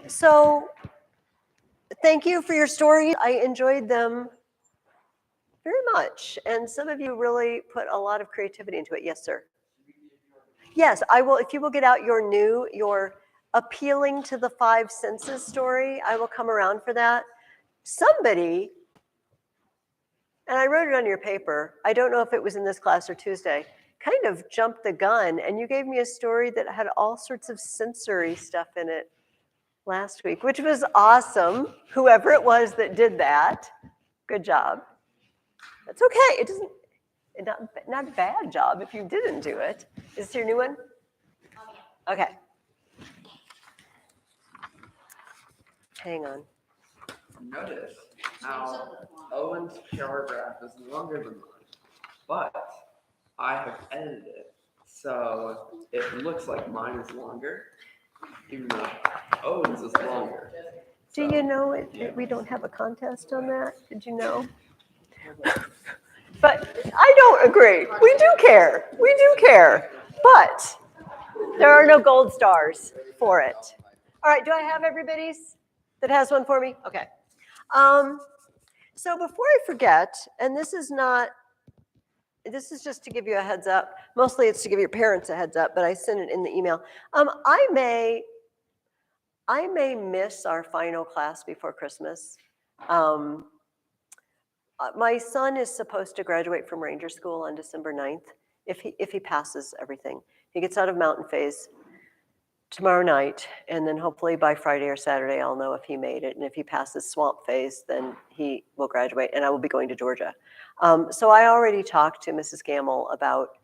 So thank you for your stories. I enjoyed them very much. And some of you really put a lot of creativity into it. Yes, sir. Yes, I will. If you will get out your appealing to the five senses story, I will come around for that. Somebody, and I wrote it on your paper, I don't know if it was in this class or Tuesday, kind of jumped the gun, and you gave me a story that had all sorts of sensory stuff in it last week, which was awesome. Whoever it was that did that, good job. That's okay. It doesn't, not a bad job if you didn't do it. Is this your new one? Okay. Hang on. Notice how Owen's paragraph is longer than mine, but I have edited it, so it looks like mine is longer, even though Owen's is longer. Do you know we don't have a contest on that? Did you know? But I don't agree. We do care. We do care. But there are no gold stars for it. All right, do I have everybody's that has one for me? Okay. So before I forget, and this is just to give you a heads up. Mostly it's to give your parents a heads up, but I sent it in the email. I may miss our final class before Christmas. My son is supposed to graduate from Ranger School on December 9th, if he passes everything. He gets out of mountain phase tomorrow night, and then hopefully by Friday or Saturday, I'll know if he made it. And if he passes swamp phase, then he will graduate, and I will be going to Georgia. So I already talked to Mrs. Gamble about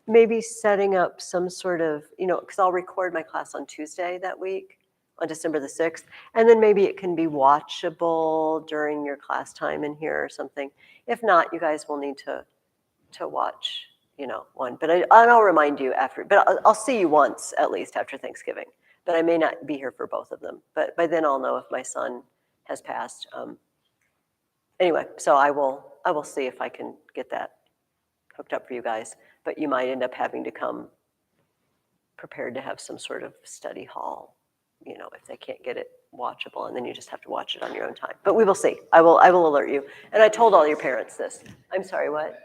maybe setting up some sort of, because I'll record my class on Tuesday that week, on December the 6th, and then maybe it can be watchable during your class time in here or something. If not, you guys will need to watch one, but I'll remind you after, but I'll see you once at least after Thanksgiving, but I may not be here for both of them, but by then I'll know if my son has passed. Anyway, so I will see if I can get that hooked up for you guys, but you might end up having to come prepared to have some sort of study hall, if they can't get it watchable, and then you just have to watch it on your own time, but we will see. I will alert you, and I told all your parents this. I'm sorry, what?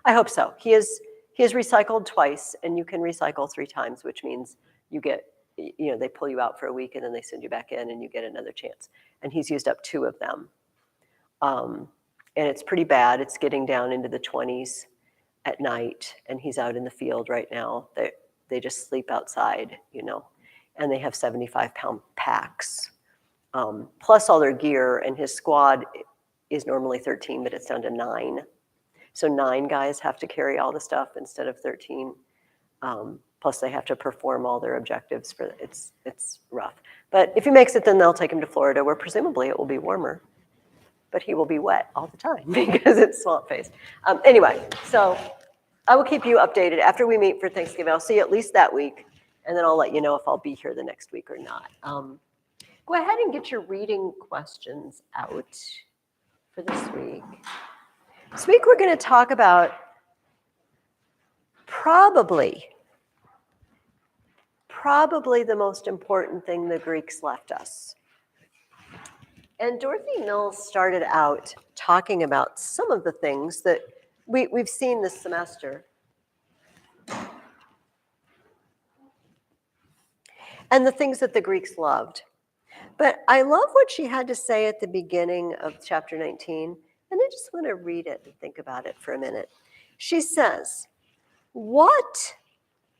I hope so. He has recycled twice, and you can recycle 3 times, which means you get, they pull you out for a week, and then they send you back in, and you get another chance. And he's used up 2 of them. And it's pretty bad. It's getting down into the 20s at night, and he's out in the field right now. They just sleep outside, and they have 75-pound packs, plus all their gear, and his squad is normally 13, but it's down to 9. So 9 guys have to carry all the stuff instead of 13. Plus they have to perform all their objectives it's rough. But if he makes it, then they'll take him to Florida, where presumably it will be warmer. But he will be wet all the time because it's swamp phase. Anyway, so I will keep you updated after we meet for Thanksgiving. I'll see you at least that week, and then I'll let you know if I'll be here the next week or not. Go ahead and get your reading questions out for this week. This week we're going to talk about probably the most important thing the Greeks left us. And Dorothy Mills started out talking about some of the things that we've seen this semester. And the things that the Greeks loved. But I love what she had to say at the beginning of chapter 19. And I just want to read it and think about it for a minute. She says, what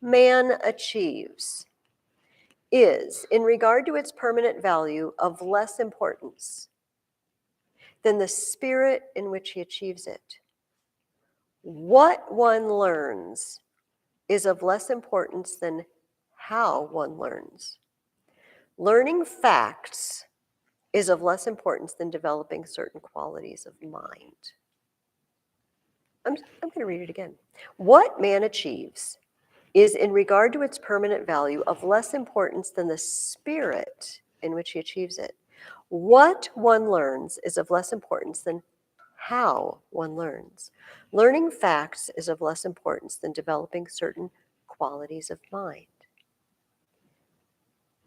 man achieves is, in regard to its permanent value, of less importance than the spirit in which he achieves it. What one learns is of less importance than how one learns. Learning facts is of less importance than developing certain qualities of mind. I'm going to read it again. What man achieves is, in regard to its permanent value, of less importance than the spirit in which he achieves it. What one learns is of less importance than how one learns. Learning facts is of less importance than developing certain qualities of mind.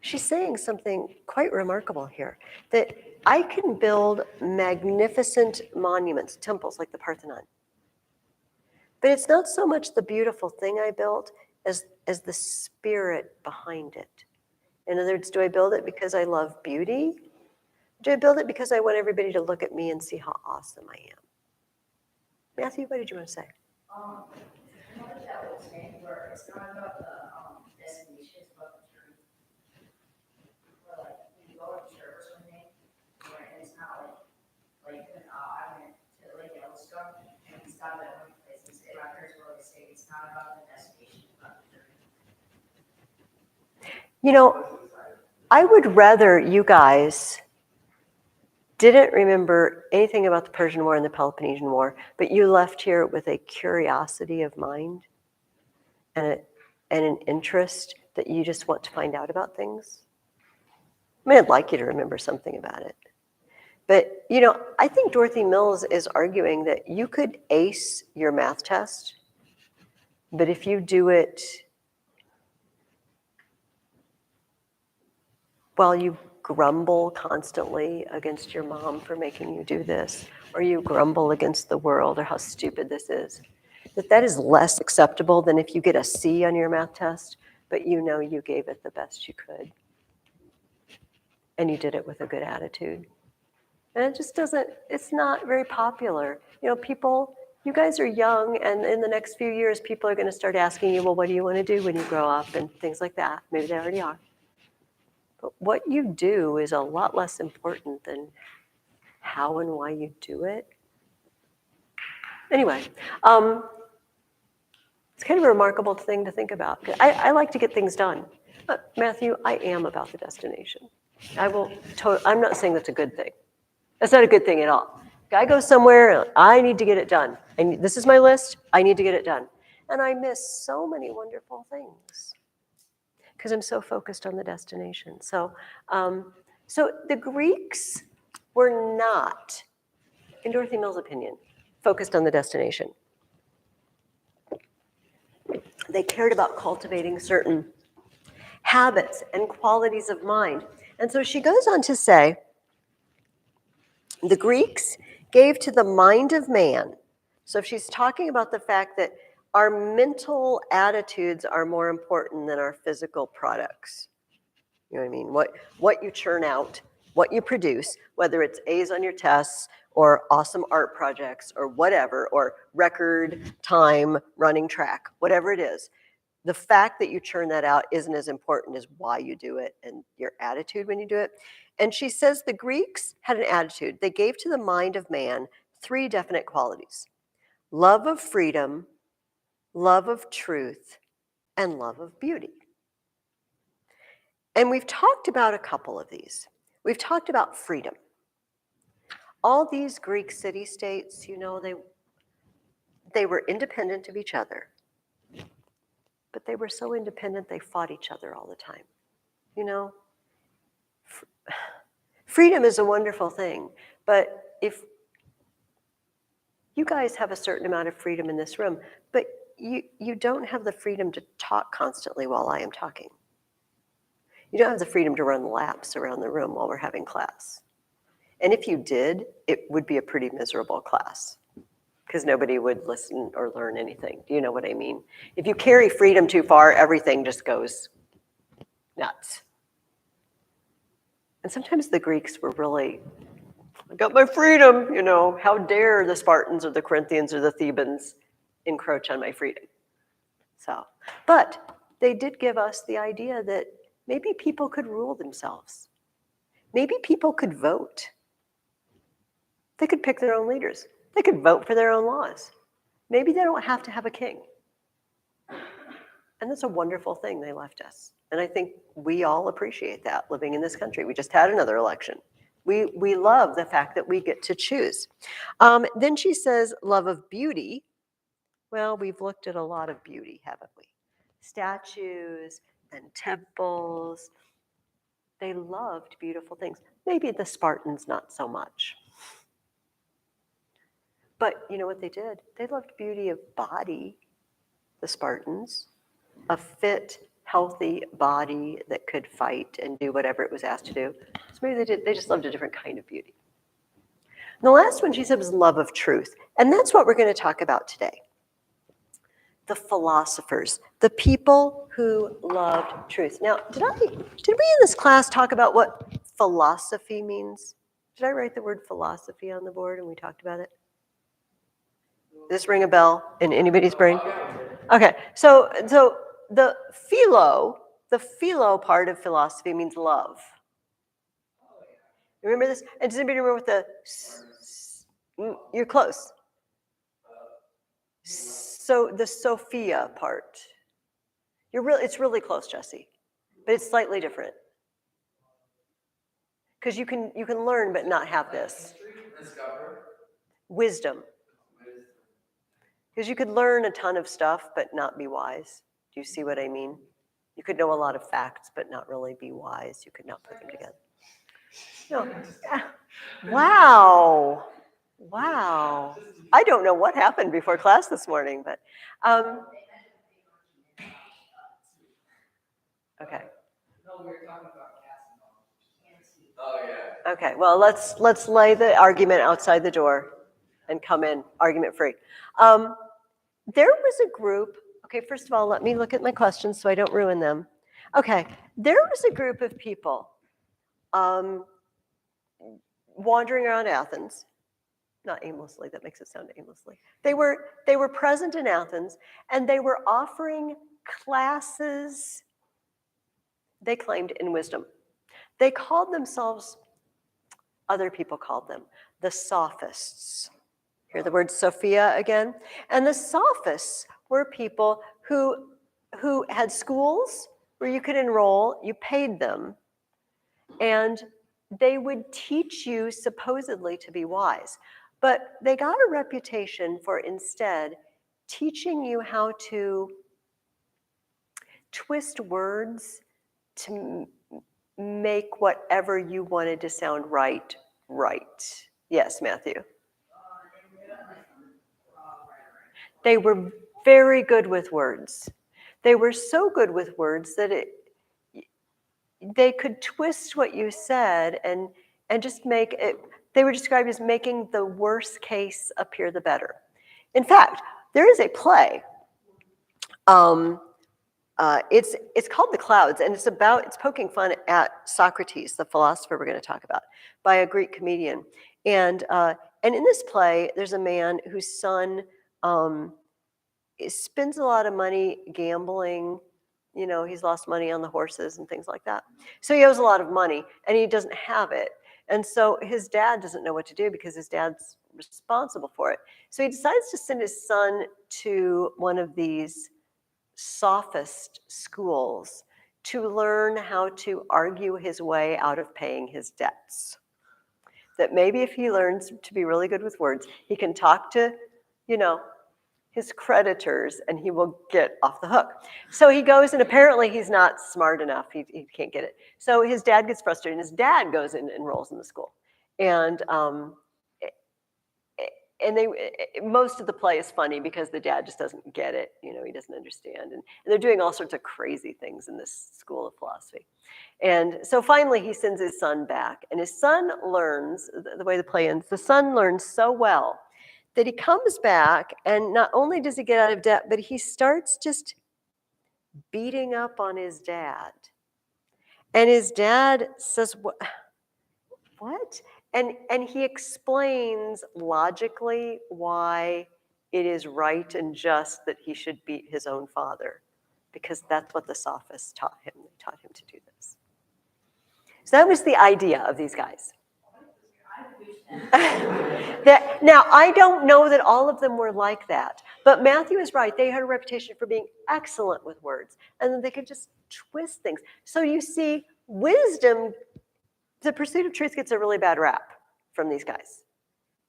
she's saying something quite remarkable here, that I can build magnificent monuments, temples like the Parthenon. But it's not so much the beautiful thing I built as the spirit behind it. In other words, do I build it because I love beauty? Do I build it because I want everybody to look at me and see how awesome I am? Matthew, what did you want to say? What is that old saying where it's not about the destination, it's about the journey? Where like you go to church one day, and it's not like I went to Lake Yellowstone and we stopped at one place and say, my parents will always say it's not about the destination, it's about the journey. You know, I would rather you guys didn't remember anything about the Persian War and the Peloponnesian War, but you left here with a curiosity of mind and an interest that you just want to find out about things. I mean, I'd like you to remember something about it. But, you know, I think Dorothy Mills is arguing that you could ace your math test, but if you do it while you grumble constantly against your mom for making you do this, or you grumble against the world or how stupid this is, that is less acceptable than if you get a C on your math test, but you know you gave it the best you could. And you did it with a good attitude. And it just doesn't, it's not very popular. You know, people, you guys are young, and in the next few years, people are going to start asking you, well, what do you want to do when you grow up, and things like that. Maybe they already are. But what you do is a lot less important than how and why you do it. Anyway, it's kind of a remarkable thing to think about. I like to get things done. Matthew, I am about the destination. I'm not saying that's a good thing. That's not a good thing at all. I go somewhere, I need to get it done. And this is my list, I need to get it done. And I miss so many wonderful things because I'm so focused on the destination. So the Greeks were not, in Dorothy Mill's opinion, focused on the destination. They cared about cultivating certain habits and qualities of mind. And so she goes on to say, the Greeks gave to the mind of man. So if she's talking about the fact that our mental attitudes are more important than our physical products. You know what I mean? What you churn out, what you produce, whether it's A's on your tests or awesome art projects or whatever, or record time running track, whatever it is. The fact that you churn that out isn't as important as why you do it and your attitude when you do it. And she says the Greeks had an attitude. They gave to the mind of man 3 definite qualities: love of freedom, love of truth, and love of beauty. And we've talked about a couple of these. We've talked about freedom. All these Greek city-states, you know, they were independent of each other. But they were so independent, they fought each other all the time. You know, freedom is a wonderful thing, but if you guys have a certain amount of freedom in this room, but you don't have the freedom to talk constantly while I am talking. You don't have the freedom to run laps around the room while we're having class. And if you did, it would be a pretty miserable class because nobody would listen or learn anything. Do you know what I mean? If you carry freedom too far, everything just goes nuts. And sometimes the Greeks were really, I got my freedom, you know, how dare the Spartans or the Corinthians or the Thebans encroach on my freedom. So, but they did give us the idea that maybe people could rule themselves. Maybe people could vote. They could pick their own leaders. They could vote for their own laws. Maybe they don't have to have a king. And that's a wonderful thing they left us. And I think we all appreciate that living in this country. We just had another election. We love the fact that we get to choose. Then she says, love of beauty. Well, we've looked at a lot of beauty, haven't we? Statues and temples. They loved beautiful things. Maybe the Spartans not so much. But you know what they did? They loved beauty of body, the Spartans, of fit, healthy body that could fight and do whatever it was asked to do. So maybe they just loved a different kind of beauty. And the last one she said was love of truth. And that's what we're going to talk about today. The philosophers, the people who loved truth. Now, did we in this class talk about what philosophy means? Did I write the word philosophy on the board and we talked about it? Does this ring a bell in anybody's brain? Okay, so the philo part of philosophy means love. Remember this? And does anybody remember what you're close. So the Sophia part. It's really close, Jesse, but it's slightly different. Because you can learn but not have this. Wisdom. Because you could learn a ton of stuff but not be wise. Do you see what I mean? You could know a lot of facts but not really be wise. You could not put them together. No. Yeah. Wow. I don't know what happened before class this morning, but okay. No, we were talking about cats. Oh yeah. Okay. Well, let's lay the argument outside the door and come in argument free. There was a group. Okay. First of all, let me look at my questions so I don't ruin them. Okay. There was a group of people wandering around Athens. Not aimlessly, that makes it sound aimlessly. They were present in Athens, and they were offering classes, they claimed, in wisdom. They called themselves, other people called them, the sophists. Hear the word Sophia again? And the sophists were people who had schools where you could enroll, you paid them, and they would teach you supposedly to be wise. But they got a reputation for instead teaching you how to twist words to make whatever you wanted to sound right. Yes, Matthew. They were very good with words. They were so good with words that they could twist what you said and just make it. They were described as making the worst case appear the better. In fact, there is a play. It's called The Clouds, and it's poking fun at Socrates, the philosopher we're going to talk about, by a Greek comedian. And in this play, there's a man whose son spends a lot of money gambling. You know, he's lost money on the horses and things like that. So he owes a lot of money, and he doesn't have it. And so his dad doesn't know what to do because his dad's responsible for it. So he decides to send his son to one of these sophist schools to learn how to argue his way out of paying his debts. That maybe if he learns to be really good with words, he can talk to, his creditors and he will get off the hook. So he goes, and apparently he's not smart enough. He can't get it. So his dad gets frustrated, and his dad goes and enrolls in the school. And most of the play is funny because the dad just doesn't get it. He doesn't understand. And they're doing all sorts of crazy things in this school of philosophy. And so finally he sends his son back, and his son learns, the way the play ends, the son learns so well that he comes back, and not only does he get out of debt, but he starts just beating up on his dad. And his dad says, what? And he explains logically why it is right and just that he should beat his own father, because that's what the sophists taught him. They taught him to do this. So that was the idea of these guys. Now, I don't know that all of them were like that, but Matthew is right. They had a reputation for being excellent with words, and then they could just twist things. So you see, wisdom, the pursuit of truth, gets a really bad rap from these guys.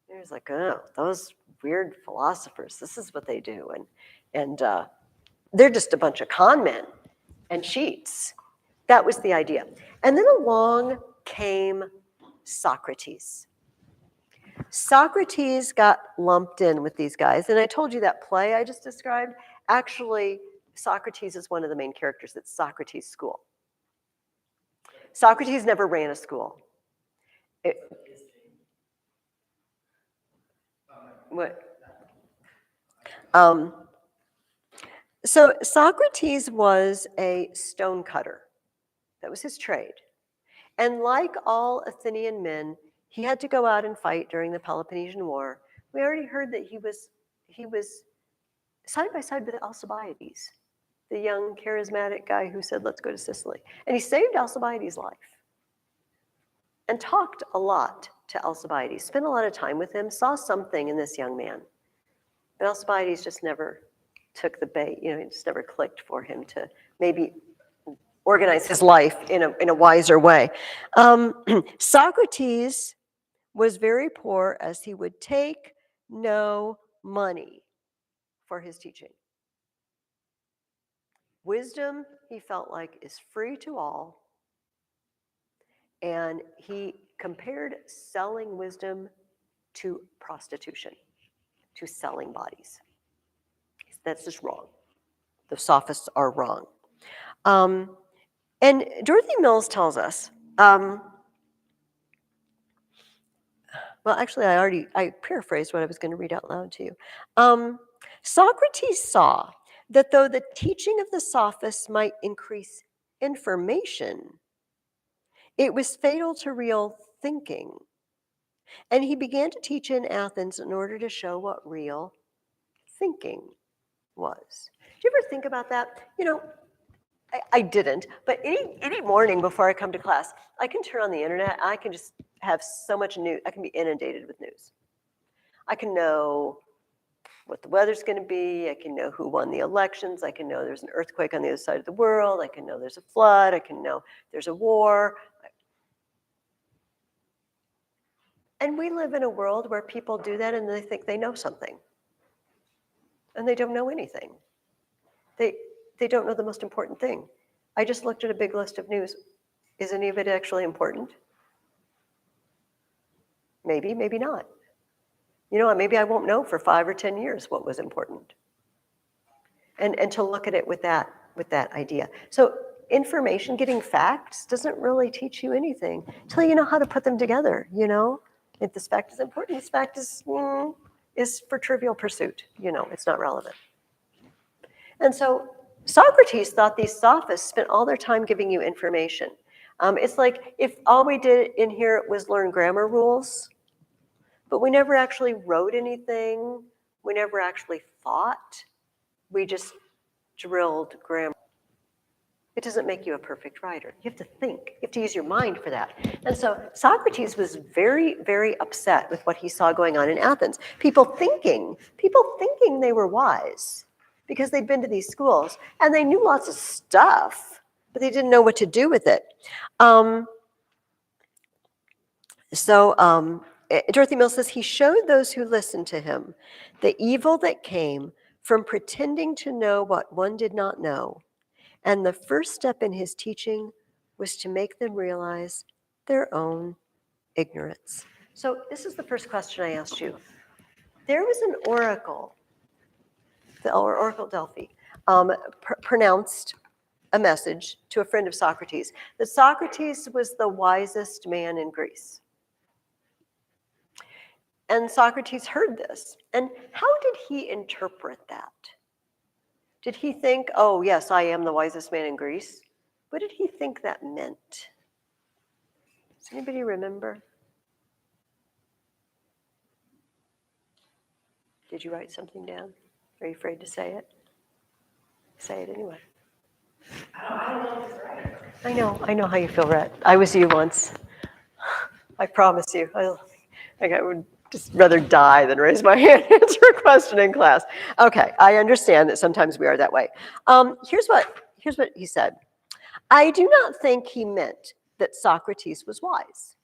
They're just like, oh, those weird philosophers, this is what they do. And they're just a bunch of con men and cheats. That was the idea. And then along came Socrates. Socrates got lumped in with these guys. And I told you that play I just described actually Socrates is one of the main characters. It's Socrates' school. Socrates never ran a school. What? So Socrates was a stone cutter. That was his trade. And like all Athenian men, he had to go out and fight during the Peloponnesian War. We already heard that he was side by side with Alcibiades, the young charismatic guy who said, let's go to Sicily. And he saved Alcibiades' life and talked a lot to Alcibiades, spent a lot of time with him, saw something in this young man. But Alcibiades just never took the bait, it just never clicked for him to maybe organize his life in a wiser way. Socrates was very poor, as he would take no money for his teaching. Wisdom, he felt like, is free to all. And he compared selling wisdom to prostitution, to selling bodies. That's just wrong. The sophists are wrong. And Dorothy Mills tells us, well, actually, I paraphrased what I was going to read out loud to you. Socrates saw that though the teaching of the sophists might increase information, it was fatal to real thinking. And he began to teach in Athens in order to show what real thinking was. Do you ever think about that? I didn't, but any morning before I come to class, I can turn on the internet. I can just have so much news. I can be inundated with news. I can know what the weather's going to be. I can know who won the elections. I can know there's an earthquake on the other side of the world. I can know there's a flood. I can know there's a war. And we live in a world where people do that and they think they know something. And they don't know anything. They don't know the most important thing. I just looked at a big list of news. Is any of it actually important? Maybe, maybe not. Maybe I won't know for 5 or 10 years what was important. And to look at it with that idea. So information, getting facts, doesn't really teach you anything until you know how to put them together, If this fact is important, this fact is for trivial pursuit, it's not relevant. And so Socrates thought these sophists spent all their time giving you information. It's like if all we did in here was learn grammar rules, but we never actually wrote anything, we never actually thought, we just drilled grammar. It doesn't make you a perfect writer. You have to think. You have to use your mind for that. And so Socrates was very, very upset with what he saw going on in Athens. People thinking they were wise because they'd been to these schools and they knew lots of stuff, but they didn't know what to do with it. Dorothy Mills says, he showed those who listened to him the evil that came from pretending to know what one did not know. And the first step in his teaching was to make them realize their own ignorance. So this is the first question I asked you. There was an oracle, or Oracle Delphi, pronounced a message to a friend of Socrates, that Socrates was the wisest man in Greece. And Socrates heard this. And how did he interpret that? Did he think, oh, yes, I am the wisest man in Greece? What did he think that meant? Does anybody remember? Did you write something down? Are you afraid to say it? Say it anyway. I know how you feel, Rhett. I was you once. I promise you. I would just rather die than raise my hand and answer a question in class. Okay, I understand that sometimes we are that way. Here's what he said. I do not think he meant that Socrates was wise.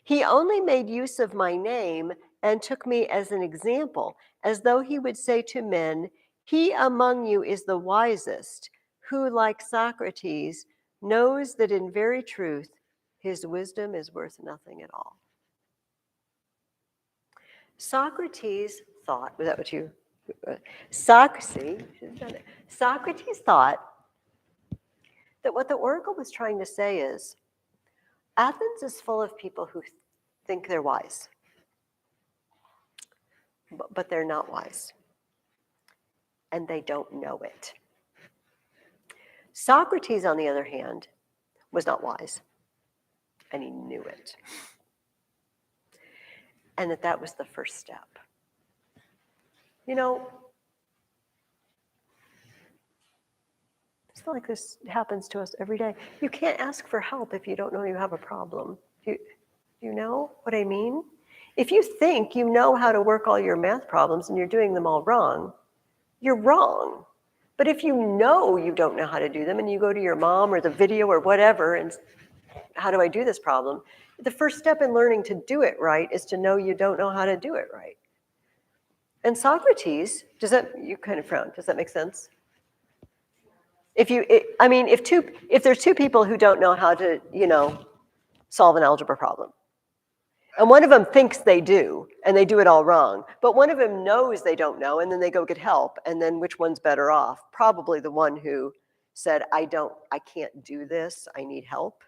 He only made use of my name and took me as an example, as though he would say to men, he among you is the wisest, who, like Socrates, knows that in very truth, his wisdom is worth nothing at all. Socrates thought, was that what you Socrates thought that what the oracle was trying to say is Athens is full of people who think they're wise, but they're not wise, and they don't know it. Socrates, on the other hand, was not wise, and he knew it. And that was the first step. You know, I feel like this happens to us every day. You can't ask for help if you don't know you have a problem. You know what I mean? If you think you know how to work all your math problems and you're doing them all wrong, you're wrong. But if you know you don't know how to do them and you go to your mom or the video or whatever and how do I do this problem? The first step in learning to do it right is to know you don't know how to do it right. And Socrates, you kind of frown, does that make sense? If there's two people who don't know how to, solve an algebra problem, and one of them thinks they do, and they do it all wrong, but one of them knows they don't know, and then they go get help, and then which one's better off? Probably the one who said, I can't do this, I need help,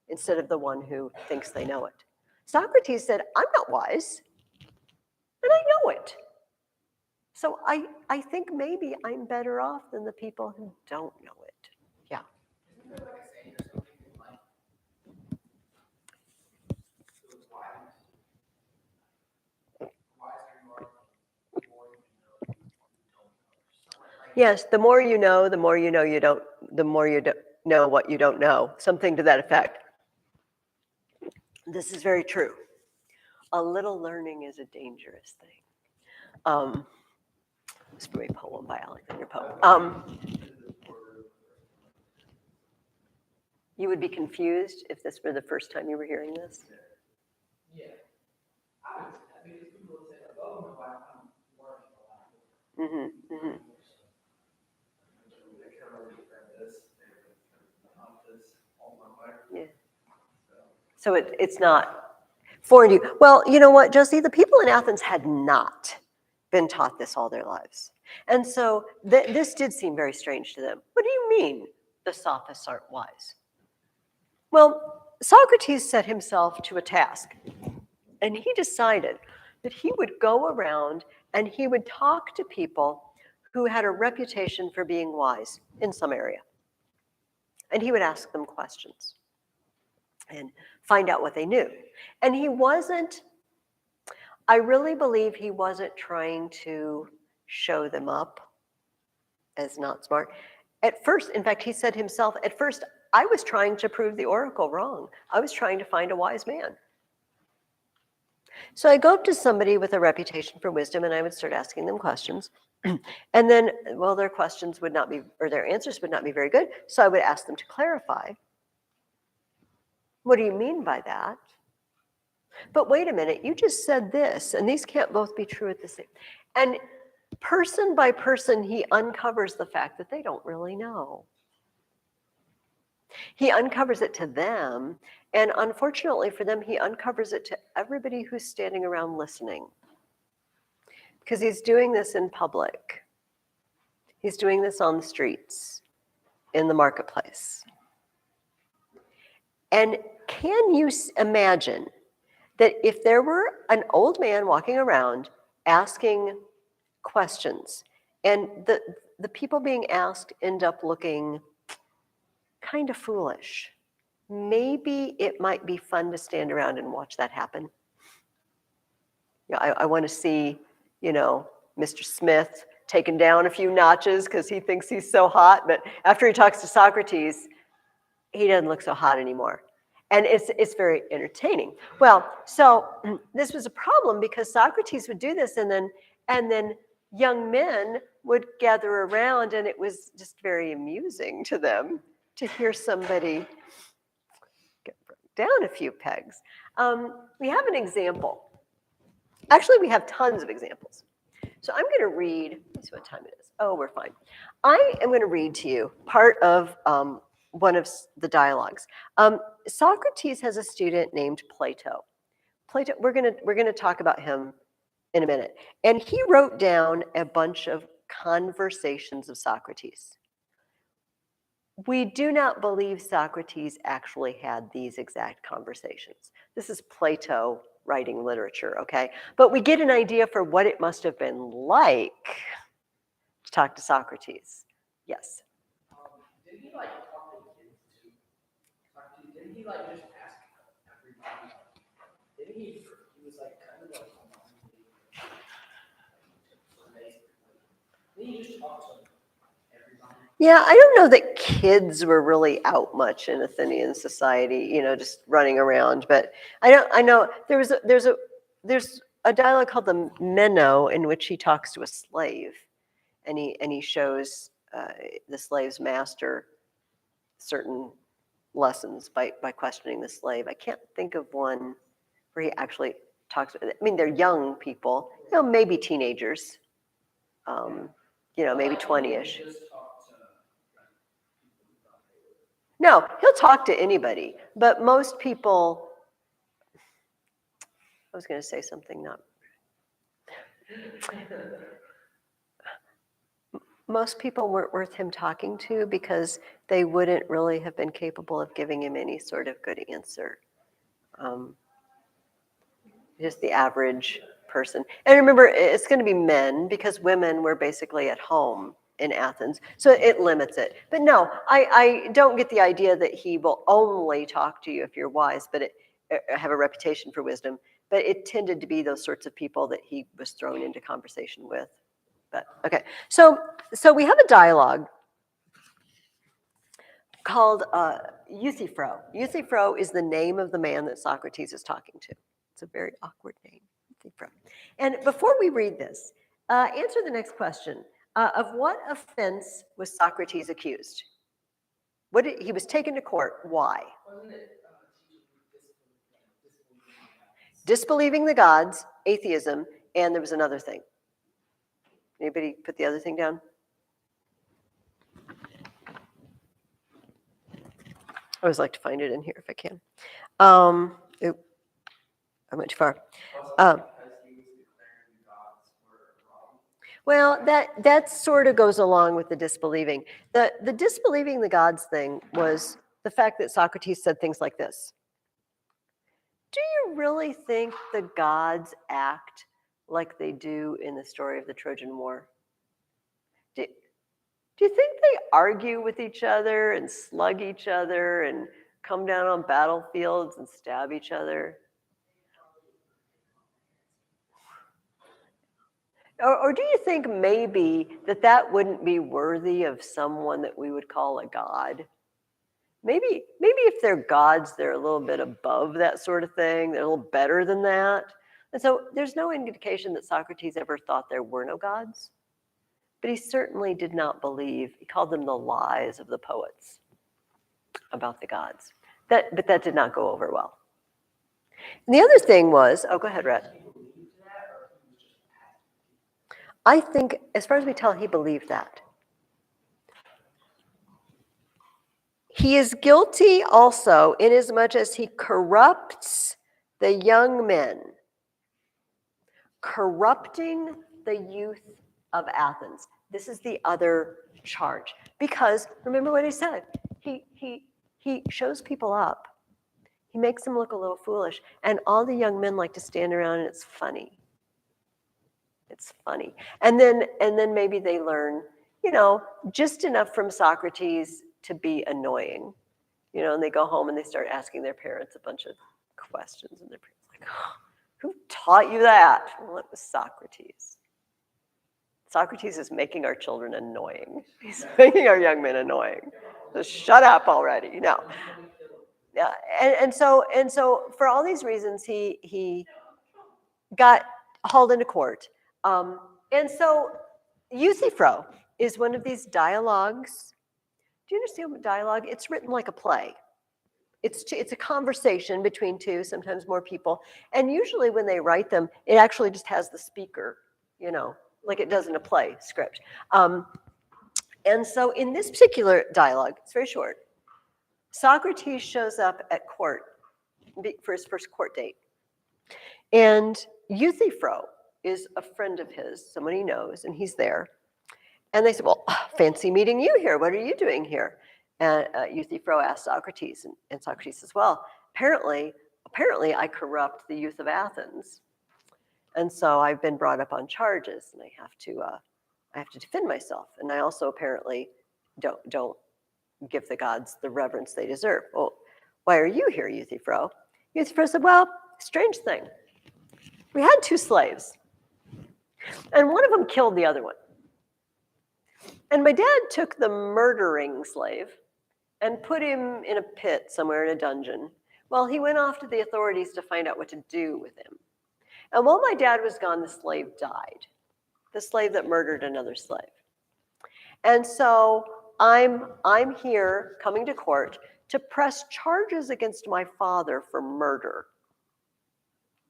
instead of the one who thinks they know it. Socrates said, I'm not wise, and I know it. So I think maybe I'm better off than the people who don't know it. Yeah. Isn't there like a saying or something like wiser you are, the more you know you don't know. Yes, the more you know, the more you know you don't, the more you don't know what you don't know. Something to that effect. This is very true. A little learning is a dangerous thing. It's from a poem by Alexander Pope. You would be confused if this were the first time you were hearing this? Yeah. I mean, people would say, oh, no, I'm learning a lot. Mm-hmm, mm-hmm. Yeah. So it's not foreign to you. Well, you know what, Josie? The people in Athens had not been taught this all their lives. And so this did seem very strange to them. What do you mean the sophists aren't wise? Well, Socrates set himself to a task, and he decided that he would go around and he would talk to people who had a reputation for being wise in some area. And he would ask them questions and find out what they knew. And I really believe he wasn't trying to show them up as not smart. At first, in fact, he said himself, at first, I was trying to prove the oracle wrong. I was trying to find a wise man. So I go up to somebody with a reputation for wisdom and I would start asking them questions. And then, well, their questions would not be, or their answers would not be very good. So I would ask them to clarify. What do you mean by that? But wait a minute, you just said this, and these can't both be true at the same. And person by person, he uncovers the fact that they don't really know. He uncovers it to them, and unfortunately for them, he uncovers it to everybody who's standing around listening. Because he's doing this in public. He's doing this on the streets, in the marketplace. And can you imagine that if there were an old man walking around asking questions, and the people being asked end up looking kind of foolish, maybe it might be fun to stand around and watch that happen. Yeah, I want to see, Mr. Smith taken down a few notches because he thinks he's so hot, but after he talks to Socrates, he doesn't look so hot anymore. And it's very entertaining. Well, so this was a problem because Socrates would do this, and then young men would gather around, and it was just very amusing to them to hear somebody get down a few pegs. We have an example. Actually, we have tons of examples. So I'm going to read, let's see what time it is. Oh, we're fine. I am going to read to you part of one of the dialogues. Socrates has a student named Plato. Plato, we're going to talk about him in a minute. And he wrote down a bunch of conversations of Socrates. We do not believe Socrates actually had these exact conversations. This is Plato writing literature, okay? But we get an idea for what it must have been like to talk to Socrates. Yes. Did he like talk to kids too? Socrates, didn't he like just ask everybody? Didn't he was like kind of like didn't he just talk to everybody? Yeah, I don't know that kids were really out much in Athenian society, just running around. But I know there's a dialogue called the Meno in which he talks to a slave, and he shows the slave's master certain lessons by questioning the slave. I can't think of one where he actually talks. I mean, they're young people, maybe teenagers, maybe 20-ish. No, he'll talk to anybody, but most people, I was going to say something not. Most people weren't worth him talking to because they wouldn't really have been capable of giving him any sort of good answer. Just the average person. And remember, it's going to be men because women were basically at home in Athens. So it limits it. But no, I don't get the idea that he will only talk to you if you're wise, but have a reputation for wisdom. But it tended to be those sorts of people that he was thrown into conversation with. But okay, so we have a dialogue called Euthyphro. Euthyphro is the name of the man that Socrates is talking to. It's a very awkward name, Euthyphro. And before we read this, answer the next question. Of what offense was Socrates accused? He was taken to court. Why? Wasn't it Disbelieving the gods, atheism, and there was another thing. Anybody put the other thing down? I always like to find it in here if I can. Oop, I went too far. Well, that sort of goes along with the disbelieving. The disbelieving the gods thing was the fact that Socrates said things like this. Do you really think the gods act like they do in the story of the Trojan War? Do you think they argue with each other and slug each other and come down on battlefields and stab each other? Or do you think maybe that wouldn't be worthy of someone that we would call a god? Maybe if they're gods, they're a little bit above that sort of thing. They're a little better than that. And so there's no indication that Socrates ever thought there were no gods. But he certainly did not believe, he called them the lies of the poets about the gods. But that did not go over well. And the other thing was, go ahead, Rhett. I think, as far as we tell, he believed that. He is guilty also inasmuch as he corrupts the young men, corrupting the youth of Athens. This is the other charge. Because remember what he said. He shows people up. He makes them look a little foolish. And all the young men like to stand around and it's funny. It's funny. And then maybe they learn, just enough from Socrates to be annoying. And they go home and they start asking their parents a bunch of questions. And their parents are like, oh, who taught you that? Well, it was Socrates. Socrates is making our children annoying. He's making our young men annoying. So shut up already. No. Yeah. And so for all these reasons, he got hauled into court. And so Euthyphro is one of these dialogues. Do you understand what dialogue? It's written like a play. It's a conversation between two, sometimes more people. And usually when they write them, it actually just has the speaker, like it does in a play script. And so in this particular dialogue, it's very short, Socrates shows up at court for his first court date. And Euthyphro is a friend of his, someone he knows, and he's there. And they said, well, fancy meeting you here. What are you doing here? And Euthyphro asked Socrates, and Socrates says, well, apparently I corrupt the youth of Athens. And so I've been brought up on charges, and I have to defend myself. And I also apparently don't give the gods the reverence they deserve. Well, why are you here, Euthyphro? Euthyphro said, well, strange thing. We had 2 slaves, and one of them killed the other one. And my dad took the murdering slave and put him in a pit somewhere in a dungeon while he went off to the authorities to find out what to do with him. And while my dad was gone, the slave died, the slave that murdered another slave. And so I'm here coming to court to press charges against my father for murder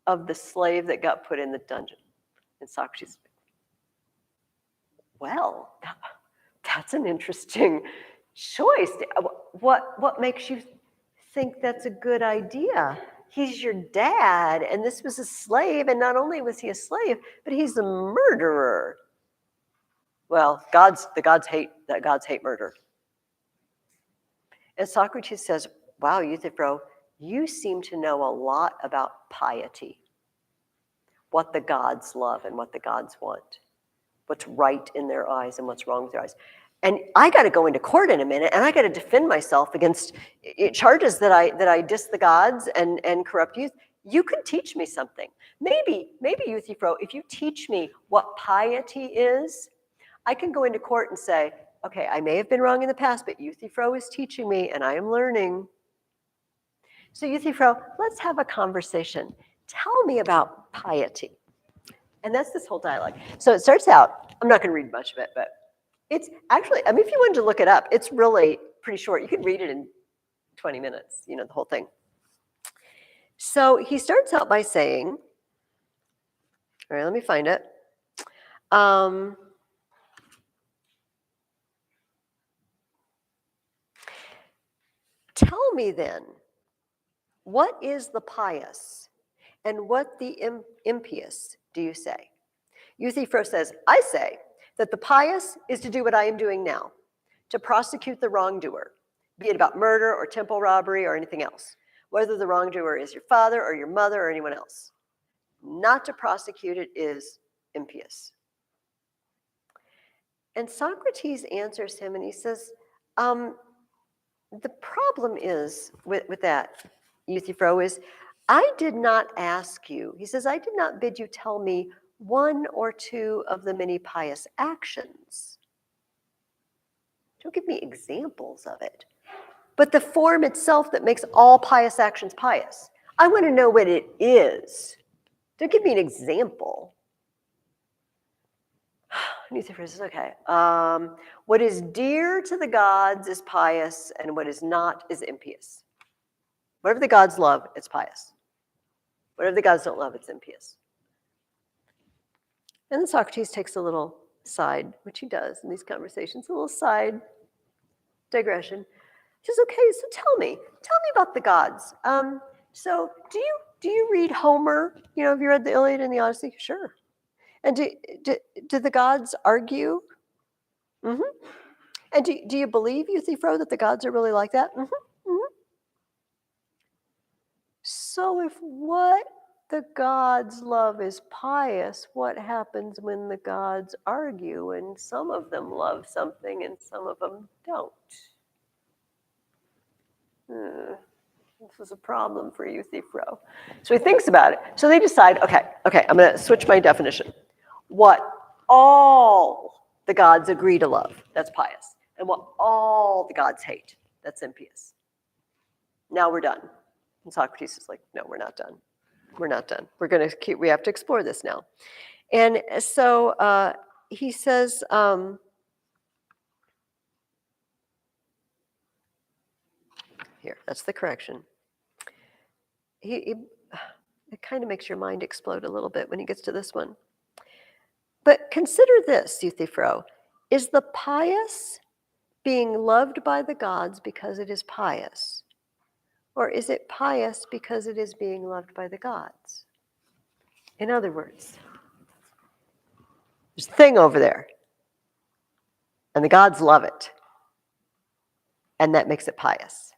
of the slave that got put in the dungeon. And Socrates, well, that's an interesting choice. What makes you think that's a good idea? He's your dad, and this was a slave, and not only was he a slave, but he's a murderer. Well, the gods hate murder. And Socrates says, wow, Euthyphro, you seem to know a lot about piety, what the gods love and what the gods want, what's right in their eyes and what's wrong with their eyes. And I got to go into court in a minute, and I got to defend myself against charges that I diss the gods and corrupt youth. You can teach me something. Maybe Euthyphro, if you teach me what piety is, I can go into court and say, okay, I may have been wrong in the past, but Euthyphro is teaching me, and I am learning. So Euthyphro, let's have a conversation. Tell me about piety. And that's this whole dialogue. So it starts out, I'm not going to read much of it, but it's actually, I mean, if you wanted to look it up, it's really pretty short. You can read it in 20 minutes, the whole thing. So he starts out by saying, all right, let me find it. Tell me then, what is the pious and what the impious do you say? Euthyphro says, I say that the pious is to do what I am doing now, to prosecute the wrongdoer, be it about murder or temple robbery or anything else, whether the wrongdoer is your father or your mother or anyone else. Not to prosecute it is impious. And Socrates answers him and he says, the problem is with that, Euthyphro, is I did not ask you, he says, I did not bid you tell me 1 or 2 of the many pious actions. Don't give me examples of it. But the form itself that makes all pious actions pious. I want to know what it is. Don't give me an example. Euthyphro says, okay, what is dear to the gods is pious, and what is not is impious. Whatever the gods love, it's pious. Whatever the gods don't love, it's impious. And then Socrates takes a little side, which he does in these conversations, a little side digression. He says, okay, so tell me about the gods. So do you read Homer? Have you read the Iliad and the Odyssey? Sure. And do the gods argue? Mm-hmm. And do you believe, Euthyphro, that the gods are really like that? Mm-hmm. Mm-hmm. So if what the gods love is pious, what happens when the gods argue and some of them love something and some of them don't? This is a problem for Euthyphro. So he thinks about it. So they decide, okay, I'm going to switch my definition. What all the gods agree to love, that's pious. And what all the gods hate, that's impious. Now we're done. And Socrates is like, no, we're not done. We're not done. We have to explore this now. And so he says, here, that's the correction. It kind of makes your mind explode a little bit when he gets to this one. But consider this, Euthyphro. Is the pious being loved by the gods because it is pious? Or is it pious because it is being loved by the gods? In other words, There's a thing over there. And the gods love it. And that makes it pious.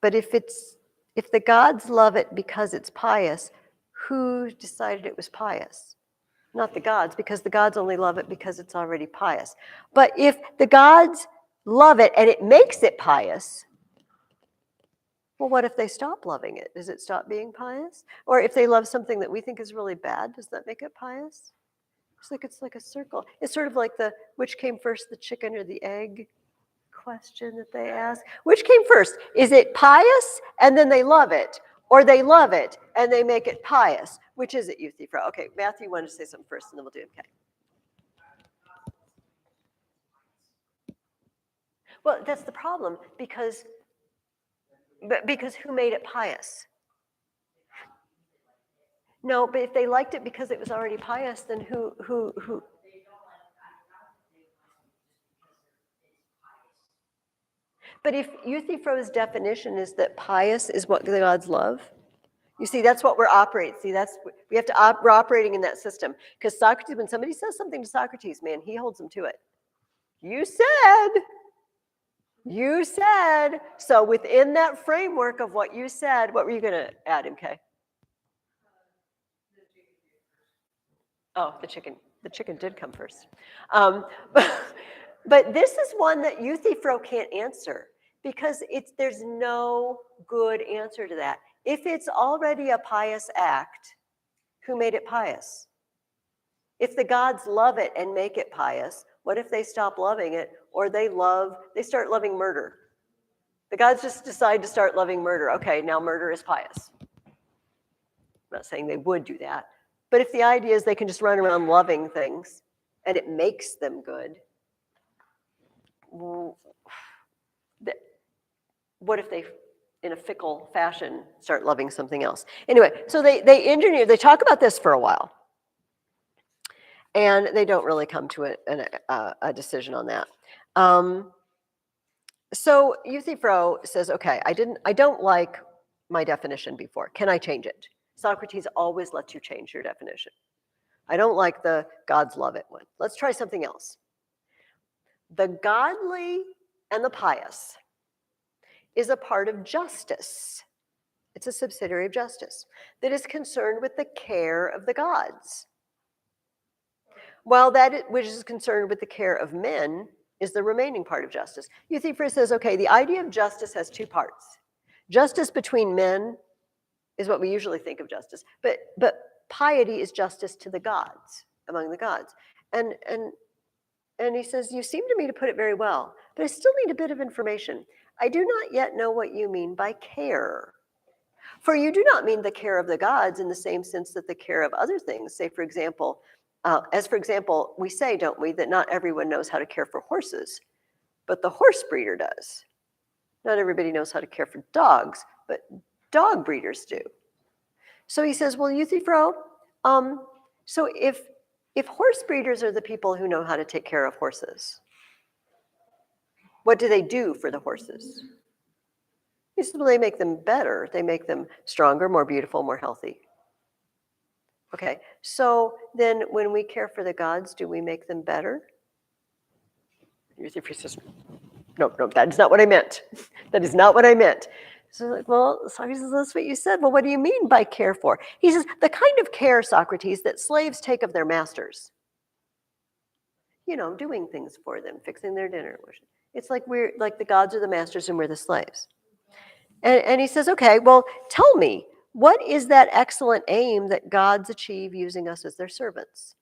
But if the gods love it because it's pious, who decided it was pious? Not the gods, because the gods only love it because it's already pious. But if the gods love it and it makes it pious, well, what if they stop loving it? Does it stop being pious? Or if they love something that we think is really bad, does that make it pious? It's like a circle. It's sort of like which came first, the chicken or the egg question that they ask. Which came first? Is it pious and then they love it? Or they love it and they make it pious? Which is it, Euthyphro? Okay, Matthew, you wanted to say something first and then we'll do it. Okay. Well, that's the problem because who made it pious? No, but if they liked it because it was already pious, then who? But if Euthyphro's definition is that pious is what the gods love, you see, that's what we're operating. See, we have to we're operating in that system. Because Socrates, when somebody says something to Socrates, man, he holds them to it. You said. So within that framework of what you said, what were you going to add, MK? Oh, the chicken. The chicken did come first. But this is one that Euthyphro can't answer because there's no good answer to that. If it's already a pious act, who made it pious? If the gods love it and make it pious, what if they stop loving it or they start loving murder? The gods just decide to start loving murder. Okay, now murder is pious. I'm not saying they would do that. But if the idea is they can just run around loving things and it makes them good, what if they, in a fickle fashion, start loving something else? Anyway, so they talk about this for a while. And they don't really come to a decision on that. So Euthyphro says, okay, I don't like my definition before. Can I change it? Socrates always lets you change your definition. I don't like the gods love it one. Let's try something else. The godly and the pious is a part of justice. It's a subsidiary of justice that is concerned with the care of the gods. While which is concerned with the care of men is the remaining part of justice. Euthyphro says, okay, the idea of justice has two parts. Justice between men is what we usually think of justice, but piety is justice to the gods, among the gods. And he says, you seem to me to put it very well, but I still need a bit of information. I do not yet know what you mean by care. For you do not mean the care of the gods in the same sense that the care of other things. Say, for example, we say, don't we, that not everyone knows how to care for horses, but the horse breeder does. Not everybody knows how to care for dogs, but dog breeders do. So he says, well, Euthyphro, so if horse breeders are the people who know how to take care of horses, what do they do for the horses? He says, well, they make them better. They make them stronger, more beautiful, more healthy. Okay, so then when we care for the gods, do we make them better? Euthyphro says, no, that is not what I meant. That is not what I meant. So like, well, Socrates says, that's what you said. Well, what do you mean by care for? He says, the kind of care, Socrates, that slaves take of their masters. You know, doing things for them, fixing their dinner. It's like we're like the gods are the masters and we're the slaves. And he says, okay, well, tell me, what is that excellent aim that gods achieve using us as their servants?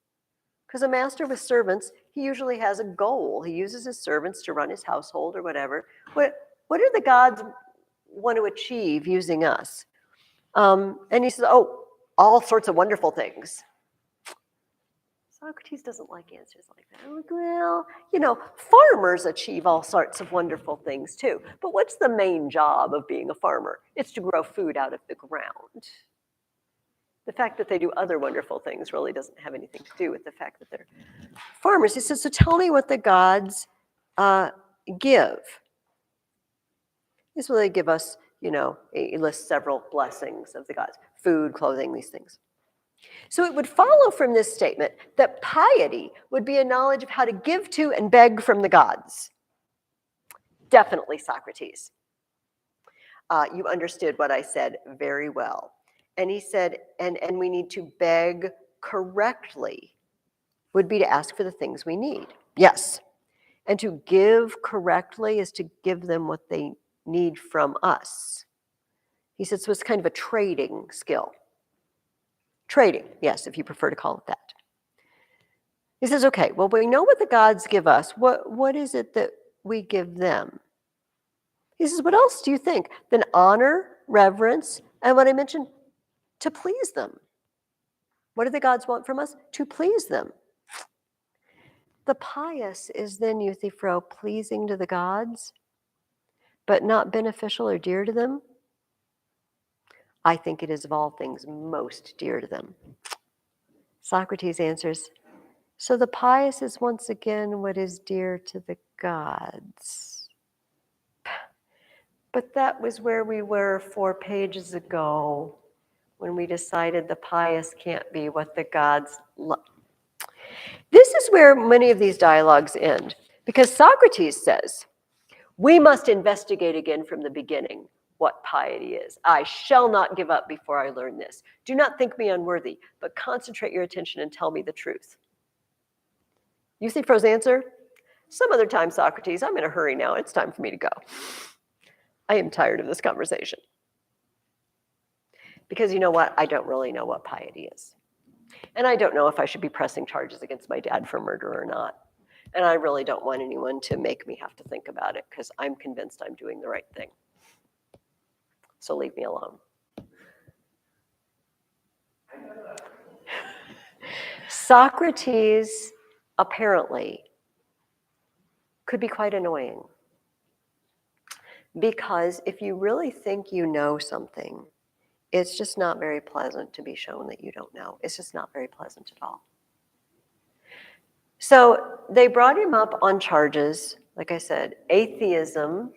Because a master with servants, he usually has a goal. He uses his servants to run his household or whatever. What do the gods want to achieve using us? And he says, oh, all sorts of wonderful things. Socrates doesn't like answers like that. I'm like, well, you know, farmers achieve all sorts of wonderful things too. But what's the main job of being a farmer? It's to grow food out of the ground. The fact that they do other wonderful things really doesn't have anything to do with the fact that they're farmers. He says, so tell me what the gods give. This is what they give us, you know, he lists several blessings of the gods. Food, clothing, these things. So it would follow from this statement that piety would be a knowledge of how to give to and beg from the gods. Definitely Socrates. You understood what I said very well. And he said, and we need to beg correctly, would be to ask for the things we need. Yes. And to give correctly is to give them what they need from us. He said, so it's kind of a trading skill. Trading, yes, if you prefer to call it that. He says, okay, well, we know what the gods give us. What is it that we give them? He says, what else do you think? Then honor, reverence, and what I mentioned, to please them. What do the gods want from us? To please them. The pious is then, Euthyphro, pleasing to the gods, but not beneficial or dear to them? I think it is of all things most dear to them. Socrates answers, so the pious is once again what is dear to the gods. But that was where we were 4 pages ago when we decided the pious can't be what the gods love. This is where many of these dialogues end, because Socrates says, we must investigate again from the beginning what piety is. I shall not give up before I learn this. Do not think me unworthy, but concentrate your attention and tell me the truth. Euthyphro's answer, some other time, Socrates. I'm in a hurry now. It's time for me to go. I am tired of this conversation. Because you know what? I don't really know what piety is. And I don't know if I should be pressing charges against my dad for murder or not. And I really don't want anyone to make me have to think about it because I'm convinced I'm doing the right thing. So leave me alone. Socrates apparently could be quite annoying. Because if you really think you know something, it's just not very pleasant to be shown that you don't know. It's just not very pleasant at all. So they brought him up on charges, like I said, atheism,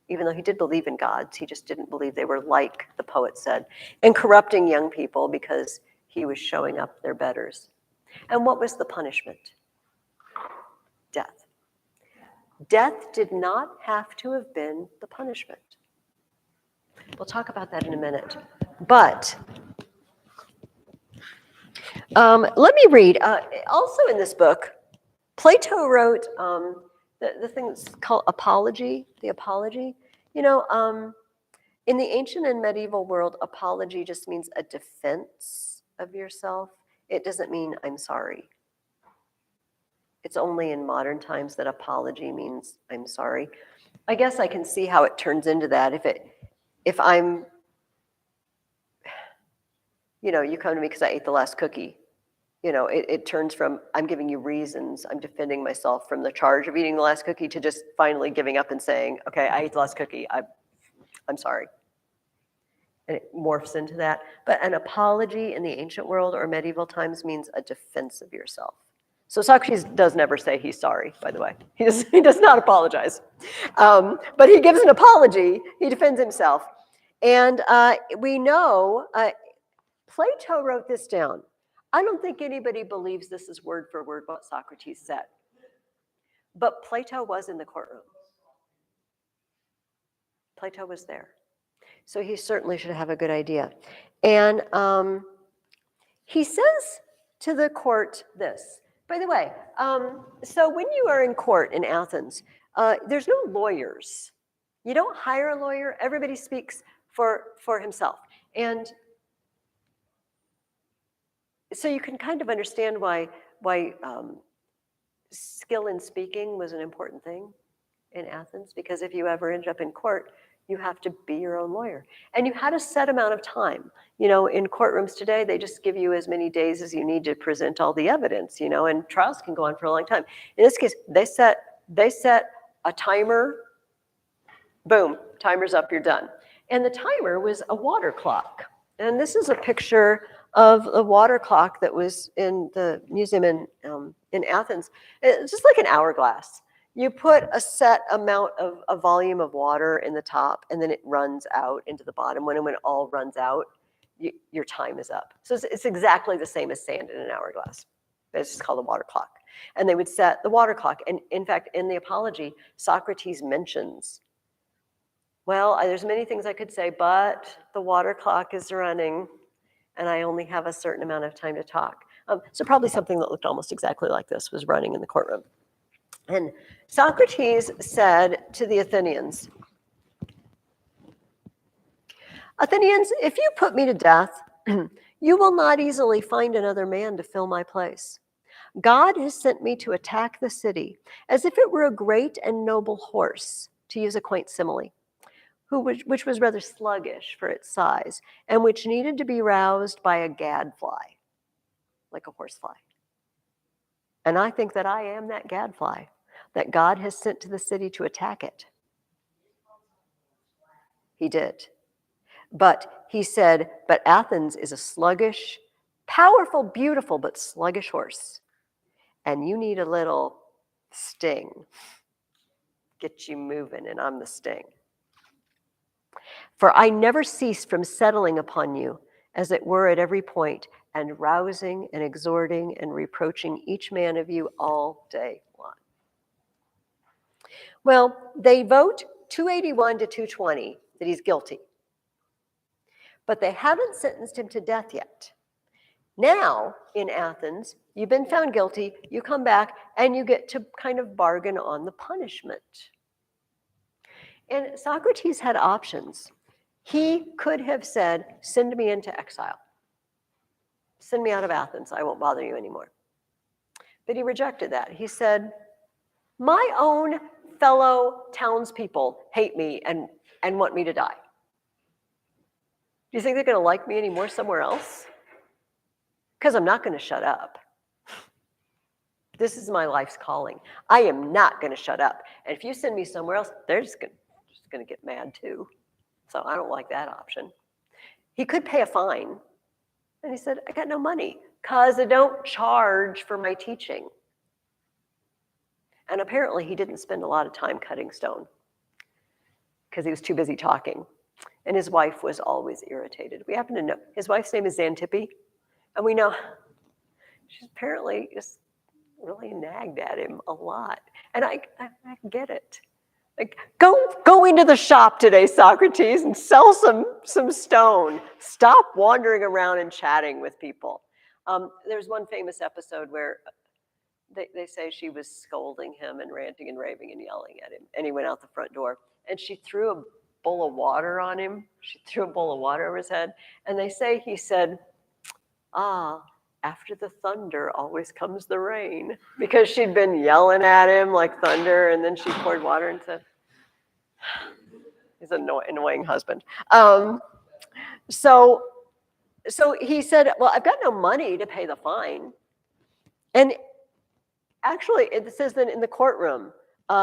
even though he did believe in gods, he just didn't believe they were like the poet said, and corrupting young people because he was showing up their betters. And what was the punishment? Death. Death did not have to have been the punishment. We'll talk about that in a minute. But let me read. Also in this book, Plato wrote the thing that's called apology, the apology. You know, in the ancient and medieval world, apology just means a defense of yourself. It doesn't mean I'm sorry. It's only in modern times that apology means I'm sorry. I guess I can see how it turns into that. If I'm, you know, you come to me because I ate the last cookie. You know, it turns from I'm giving you reasons, I'm defending myself from the charge of eating the last cookie to just finally giving up and saying, okay, I ate the last cookie, I'm sorry. And it morphs into that. But an apology in the ancient world or medieval times means a defense of yourself. So Socrates does never say he's sorry, by the way. He does not apologize. But he gives an apology, he defends himself. And we know, Plato wrote this down. I don't think anybody believes this is word for word what Socrates said. But Plato was in the courtroom. Plato was there. So he certainly should have a good idea. And he says to the court this. By the way, so when you are in court in Athens, there's no lawyers. You don't hire a lawyer. Everybody speaks for himself. And so you can kind of understand why skill in speaking was an important thing in Athens, because if you ever end up in court, you have to be your own lawyer. And you had a set amount of time. You know, in courtrooms today, they just give you as many days as you need to present all the evidence, you know, and trials can go on for a long time. In this case, they set a timer, boom, timer's up, you're done. And the timer was a water clock. And this is a picture of a water clock that was in the museum in Athens. It's just like an hourglass. You put a set amount of a volume of water in the top, and then it runs out into the bottom. When it all runs out, your time is up. So it's exactly the same as sand in an hourglass. It's just called a water clock. And they would set the water clock. And in fact, in the Apology, Socrates mentions, well, there's many things I could say, but the water clock is running and I only have a certain amount of time to talk. So probably something that looked almost exactly like this was running in the courtroom. And Socrates said to the Athenians, Athenians, if you put me to death, you will not easily find another man to fill my place. God has sent me to attack the city as if it were a great and noble horse, to use a quaint simile, which was rather sluggish for its size and which needed to be roused by a gadfly, like a horsefly. And I think that I am that gadfly that God has sent to the city to attack it. He did. But he said, but Athens is a sluggish, powerful, beautiful, but sluggish horse. And you need a little sting. Get you moving, and I'm the sting. For I never cease from settling upon you, as it were at every point, and rousing and exhorting and reproaching each man of you all day long. Well, they vote 281 to 220 that he's guilty. But they haven't sentenced him to death yet. Now, in Athens, you've been found guilty, you come back, and you get to kind of bargain on the punishment. And Socrates had options. He could have said, send me into exile. Send me out of Athens, I won't bother you anymore. But he rejected that. He said, my own fellow townspeople hate me and want me to die. Do you think they're going to like me anymore somewhere else? Because I'm not going to shut up. This is my life's calling. I am not going to shut up. And if you send me somewhere else, they're just going to get mad too. So I don't like that option. He could pay a fine. And he said, I got no money because I don't charge for my teaching. And apparently he didn't spend a lot of time cutting stone because he was too busy talking. And his wife was always irritated. We happen to know his wife's name is Xantippe. And we know she's apparently just really nagged at him a lot. And I get it. Like, go into the shop today, Socrates, and sell some stone. Stop wandering around and chatting with people. There's one famous episode where they say she was scolding him and ranting and raving and yelling at him. And he went out the front door. And she threw a bowl of water on him. She threw a bowl of water over his head. And they say he said, after the thunder always comes the rain, because she'd been yelling at him like thunder, and then she poured water and said, he's an annoying husband. So he said, well, I've got no money to pay the fine. And actually, it says that in the courtroom,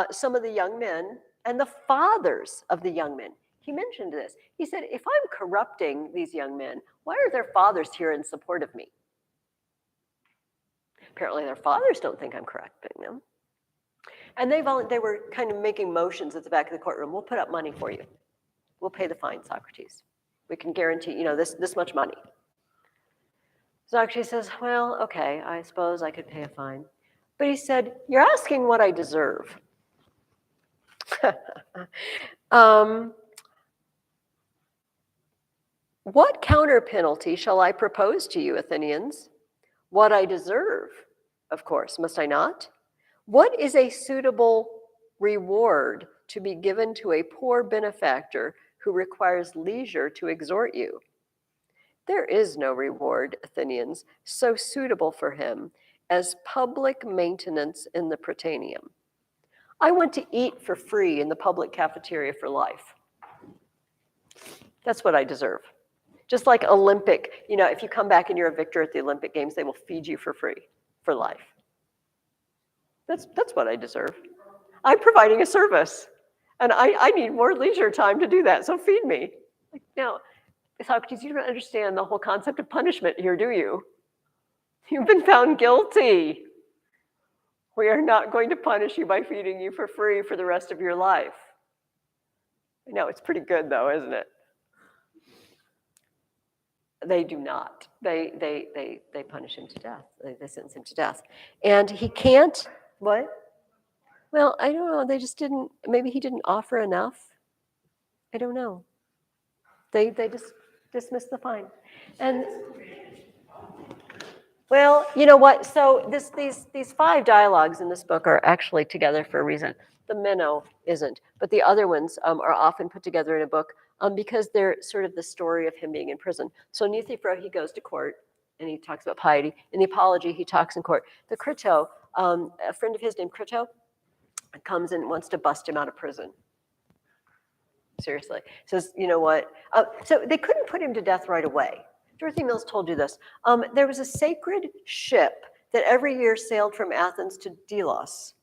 some of the young men and the fathers of the young men, he mentioned this. He said, if I'm corrupting these young men, why are their fathers here in support of me? Apparently their fathers don't think I'm correcting them. And they were kind of making motions at the back of the courtroom. We'll put up money for you. We'll pay the fine, Socrates. We can guarantee, this much money. Socrates says, well, okay, I suppose I could pay a fine. But he said, you're asking what I deserve. What counter penalty shall I propose to you, Athenians? What I deserve, of course, must I not? What is a suitable reward to be given to a poor benefactor who requires leisure to exhort you? There is no reward, Athenians, so suitable for him as public maintenance in the Prytaneum. I want to eat for free in the public cafeteria for life. That's what I deserve. Just like Olympic, if you come back and you're a victor at the Olympic Games, they will feed you for free for life. That's what I deserve. I'm providing a service, and I need more leisure time to do that, so feed me. Now, Socrates, you don't understand the whole concept of punishment here, do you? You've been found guilty. We are not going to punish you by feeding you for free for the rest of your life. I know, it's pretty good though, isn't it? They do not. They punish him to death. They sentence him to death. And he can't, what? Well, I don't know. They just didn't, maybe he didn't offer enough. I don't know. They just dismissed the fine. And well, you know what? So these 5 dialogues in this book are actually together for a reason. The Minnow isn't, but the other ones are often put together in a book because they're sort of the story of him being in prison. So in Euthyphro, he goes to court and he talks about piety. In the Apology, he talks in court. The Crito, a friend of his named Crito, comes and wants to bust him out of prison. Seriously. Says, you know what? So they couldn't put him to death right away. Dorothy Mills told you this. There was a sacred ship that every year sailed from Athens to Delos.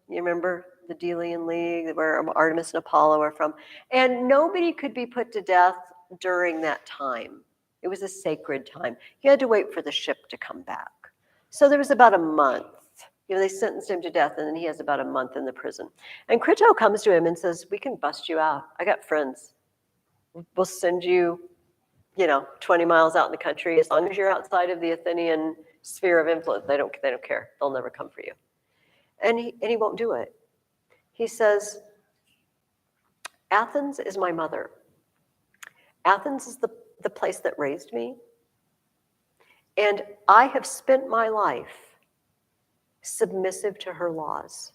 You remember the Delian League, where Artemis and Apollo are from? And nobody could be put to death during that time. It was a sacred time. You had to wait for the ship to come back. So there was about a month. You know, they sentenced him to death, and then he has about a month in the prison. And Crito comes to him and says, we can bust you out. I got friends. We'll send you, 20 miles out in the country. As long as you're outside of the Athenian sphere of influence, they don't care. They'll never come for you. And he won't do it. He says, Athens is my mother. Athens is the place that raised me. And I have spent my life submissive to her laws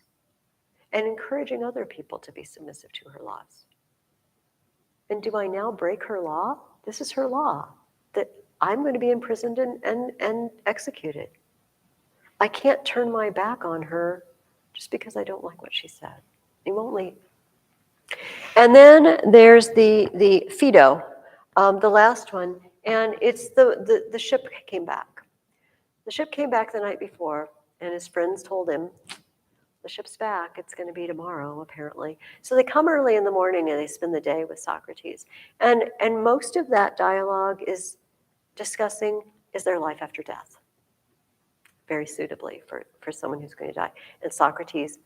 and encouraging other people to be submissive to her laws. And do I now break her law? This is her law, that I'm going to be imprisoned and executed. I can't turn my back on her just because I don't like what she said. He won't leave. And then there's the Phaedo, the last one, and it's the ship came back. The ship came back the night before, and his friends told him, the ship's back, it's going to be tomorrow, apparently. So they come early in the morning and they spend the day with Socrates. And most of that dialogue is discussing, is there life after death? Very suitably for someone who's going to die. And Socrates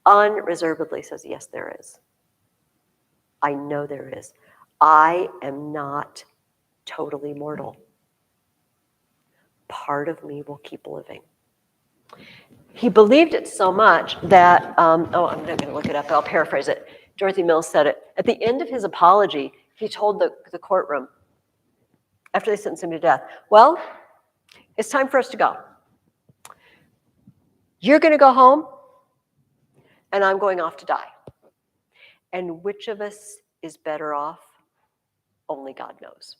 unreservedly says, yes, there is. I know there is. I am not totally mortal. Part of me will keep living. He believed it so much that, I'm not going to look it up, I'll paraphrase it. Dorothy Mills said it. At the end of his apology, he told the courtroom, after they sentenced him to death, well, it's time for us to go. You're going to go home, and I'm going off to die. And which of us is better off? Only God knows.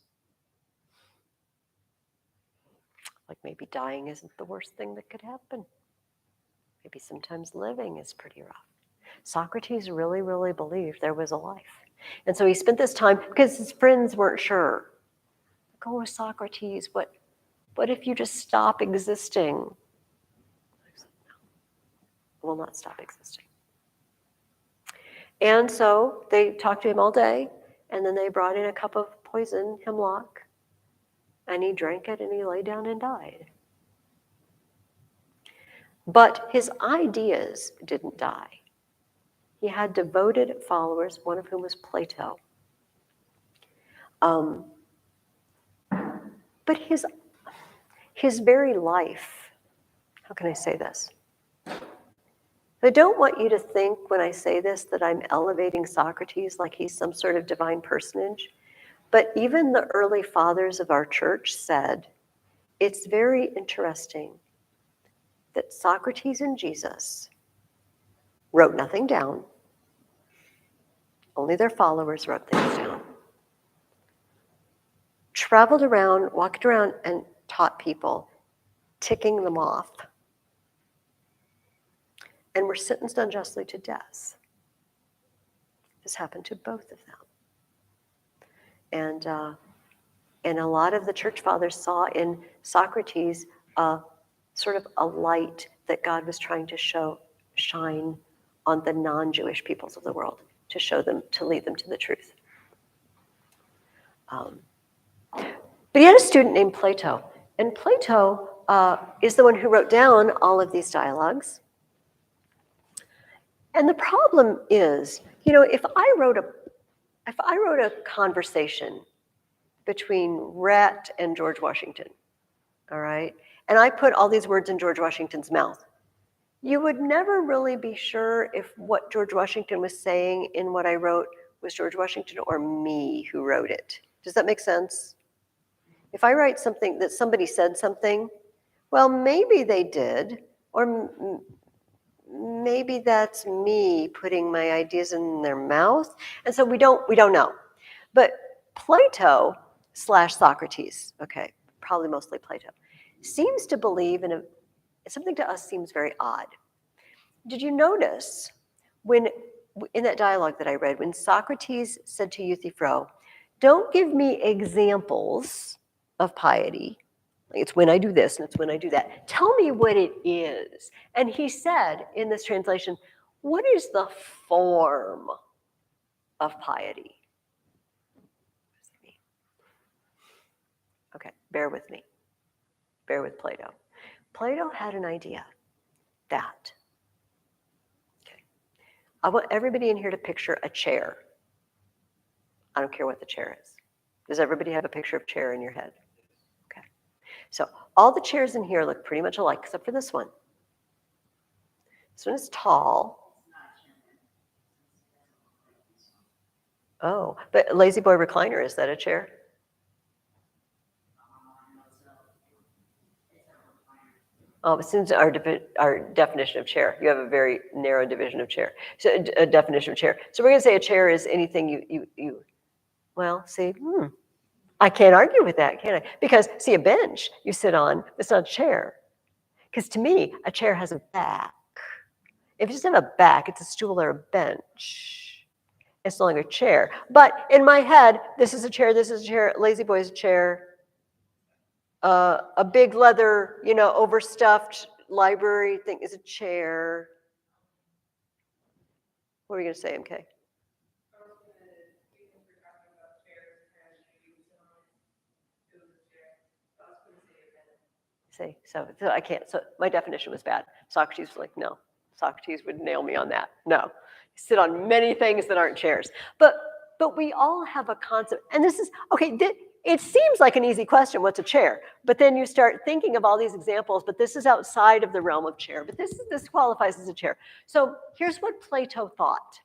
Like maybe dying isn't the worst thing that could happen. Maybe sometimes living is pretty rough. Socrates really, really believed there was a life. And so he spent this time, because his friends weren't sure. Go with Socrates, what if you just stop existing? I said, no, I will not stop existing. And so they talked to him all day, and then they brought in a cup of poison hemlock, and he drank it, and he lay down and died. But his ideas didn't die. He had devoted followers, one of whom was Plato. But his very life, how can I say this? I don't want you to think when I say this that I'm elevating Socrates like he's some sort of divine personage. But even the early fathers of our church said, it's very interesting that Socrates and Jesus wrote nothing down. Only their followers wrote things down. Traveled around, walked around, and taught people, ticking them off. And were sentenced unjustly to death. This happened to both of them. And a lot of the church fathers saw in Socrates sort of a light that God was trying to shine on the non-Jewish peoples of the world, to show them, to lead them to the truth. But he had a student named Plato, and Plato is the one who wrote down all of these dialogues. And the problem is, if I wrote a conversation between Rhett and George Washington, all right? And I put all these words in George Washington's mouth. You would never really be sure if what George Washington was saying in what I wrote was George Washington or me who wrote it. Does that make sense? If I write something that somebody said something, well, maybe they did, or maybe that's me putting my ideas in their mouth. And so we don't know. But Plato / Socrates, okay, probably mostly Plato, seems to believe in something to us seems very odd. Did you notice when, in that dialogue that I read, when Socrates said to Euthyphro, don't give me examples of piety. It's when I do this and it's when I do that. Tell me what it is. And he said in this translation, what is the form of piety? Okay, bear with me. Bear with Plato. Plato had an idea that, okay, I want everybody in here to picture a chair. I don't care what the chair is. Does everybody have a picture of chair in your head? Okay. So all the chairs in here look pretty much alike except for this one. This one is tall. Oh, but Lazy Boy recliner, is that a chair? Oh, since our definition of chair, you have a very narrow division of chair. So a definition of chair. So we're going to say a chair is anything you well, see, I can't argue with that, can I? Because see, a bench you sit on, it's not a chair. Because to me, a chair has a back. If it doesn't have a back, it's a stool or a bench. It's no longer a chair. But in my head, this is a chair, this is a chair, Lazy Boy is a chair. A big leather, overstuffed library thing is a chair. What were you going to say, MK? See, so I can't. So my definition was bad. Socrates was like, no. Socrates would nail me on that. No, you sit on many things that aren't chairs. But we all have a concept, and this is okay. It seems like an easy question. What's a chair? But then you start thinking of all these examples. But this is outside of the realm of chair. But this qualifies as a chair. So here's what Plato thought: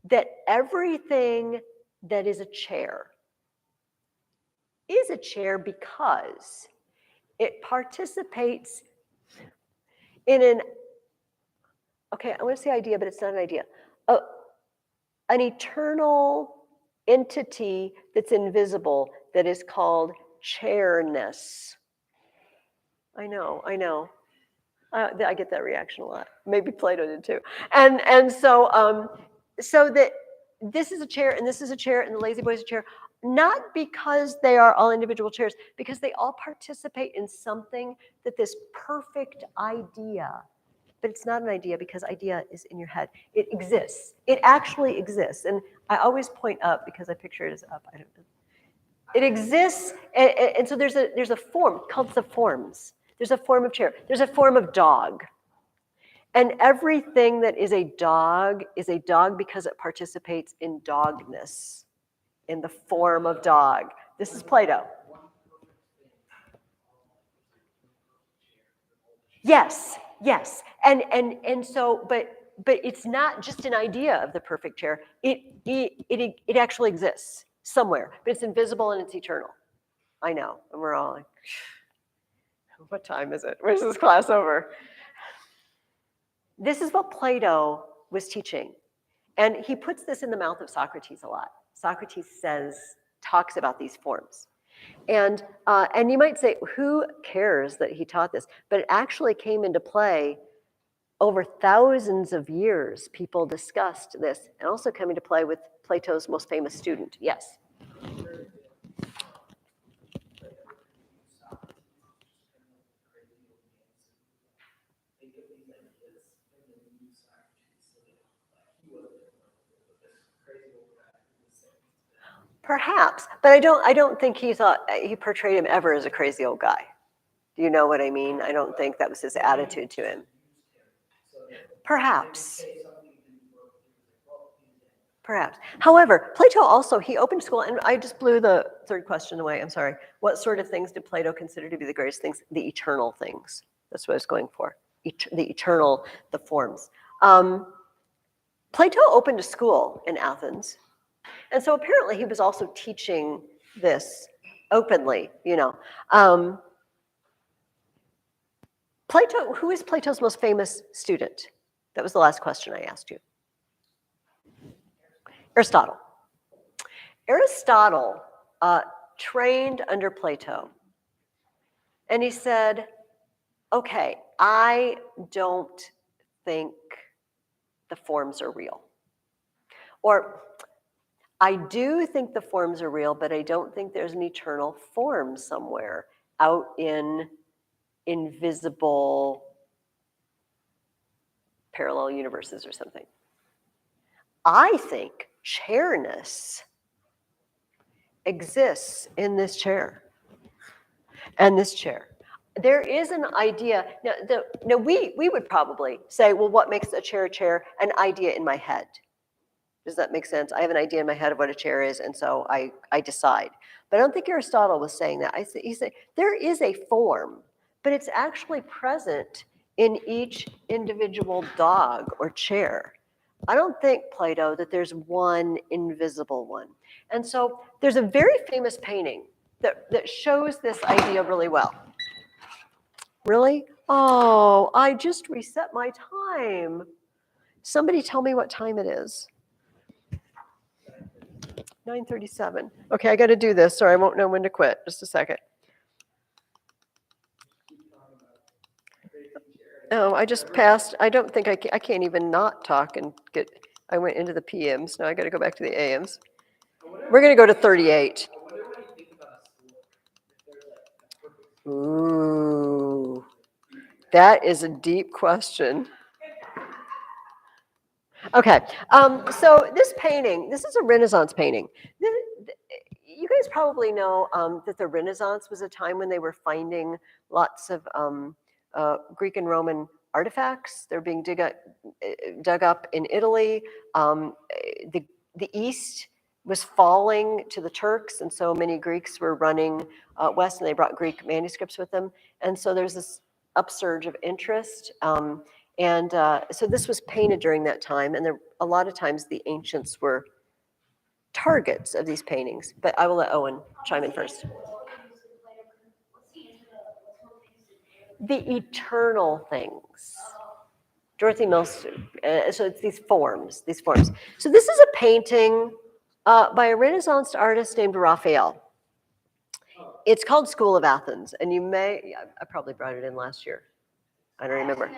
that everything that is a chair because it participates in an, okay, I want to say idea, but it's not an idea. An eternal entity that's invisible that is called chairness. I know. I get that reaction a lot. Maybe Plato did too. And so that this is a chair and this is a chair and the Lazy Boy is a chair, not because they are all individual chairs, because they all participate in something that this perfect idea, but it's not an idea because idea is in your head. It exists. It actually exists. And I always point up because I picture it as up. I don't know. It exists. And so there's a form called the forms. There's a form of chair. There's a form of dog. And everything that is a dog because it participates in dogness, in the form of dog. This is Plato. Yes. And so, but it's not just an idea of the perfect chair. It actually exists somewhere, but it's invisible and it's eternal. I know, and we're all like, what time is it? Where's this class over? This is what Plato was teaching. And he puts this in the mouth of Socrates a lot. Socrates talks about these forms. And you might say, who cares that he taught this? But it actually came into play over thousands of years. People discussed this and also came into play with Plato's most famous student. Yes? Perhaps, but I don't think he portrayed him ever as a crazy old guy. Do you know what I mean? I don't think that was his attitude to him. Perhaps. Perhaps. However, Plato also, he opened school, and I just blew the third question away, I'm sorry. What sort of things did Plato consider to be the greatest things? The eternal things. That's what I was going for. The eternal, the forms. Plato opened a school in Athens, and so apparently he was also teaching this openly, you know. Plato, who is Plato's most famous student? That was the last question I asked you. Aristotle. Aristotle trained under Plato, and he said, okay, I don't think the forms are real. Or, I do think the forms are real, but I don't think there's an eternal form somewhere out in invisible parallel universes or something. I think chairness exists in this chair and this chair. There is an idea. Now we would probably say, well, what makes a chair? An idea in my head. Does that make sense? I have an idea in my head of what a chair is, and so I decide. But I don't think Aristotle was saying that. He said there is a form, but it's actually present in each individual dog or chair. I don't think, Plato, that there's one invisible one. And so there's a very famous painting that shows this idea really well. Really? Oh, I just reset my time. Somebody tell me what time it is. 9:37. Okay, I got to do this, or I won't know when to quit. Just a second. Oh, I just passed. I don't think I can't even not talk and get. I went into the PMs. Now I got to go back to the AMs. We're going to go to 38. Ooh, that is a deep question. Okay, so this painting, this is a Renaissance painting. You guys probably know that the Renaissance was a time when they were finding lots of Greek and Roman artifacts. They're being dug up in Italy. The East was falling to the Turks, and so many Greeks were running west, and they brought Greek manuscripts with them. And so there's this upsurge of interest. So this was painted during that time, and a lot of times the ancients were targets of these paintings. But I will let Owen chime in first. The eternal things. Dorothy Mills, so it's these forms. So this is a painting by a Renaissance artist named Raphael. It's called School of Athens, and I probably brought it in last year. I don't remember.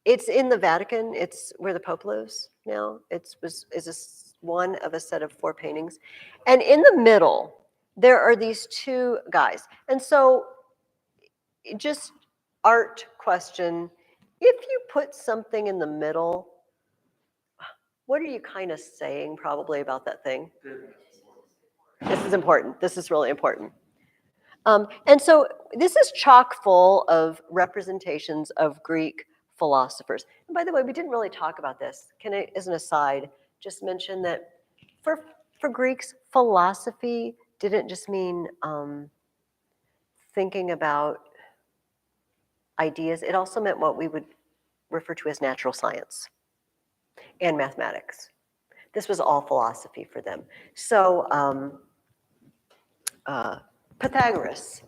It's in the Vatican. It's where the Pope lives now. Is one of a set of 4 paintings. And in the middle, there are these 2 guys. And so just art question, if you put something in the middle, what are you kind of saying probably about that thing? This is important. This is really important. And so this is chock full of representations of Greek philosophers. And by the way, we didn't really talk about this. Can I, as an aside, just mention that for Greeks, philosophy didn't just mean thinking about ideas. It also meant what we would refer to as natural science and mathematics. This was all philosophy for them. So Pythagoras.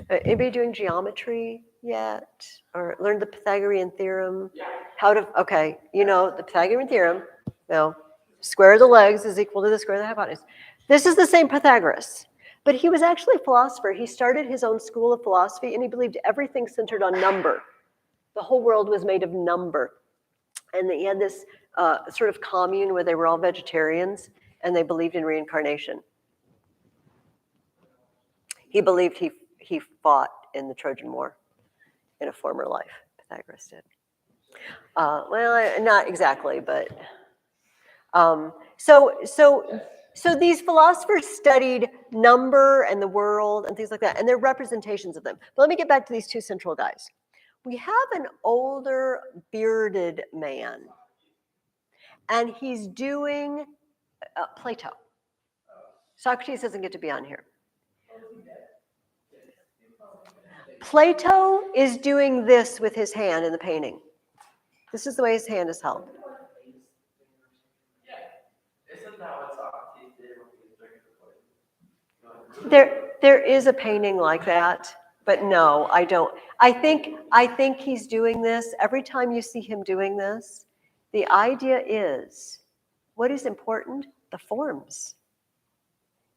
Anybody doing geometry yet? Or learned the Pythagorean theorem? Yeah. Okay, you know the Pythagorean theorem. No, square of the legs is equal to the square of the hypotenuse. This is the same Pythagoras, but he was actually a philosopher. He started his own school of philosophy, and he believed everything centered on number. The whole world was made of number. And he had this sort of commune where they were all vegetarians, and they believed in reincarnation. He believed he fought in the Trojan War in a former life. Pythagoras did. Well, not exactly, but so these philosophers studied number and the world and things like that, and they're representations of them. But let me get back to these 2 central guys. we have an older bearded man, and he's doing Plato. Socrates doesn't get to be on here. Plato is doing this with his hand in the painting. This is the way his hand is held. Isn't that what Socrates did when he was drinking the poison? There is a painting like that, but no, I don't. I think he's doing this. Every time you see him doing this, the idea is, what is important? The forms.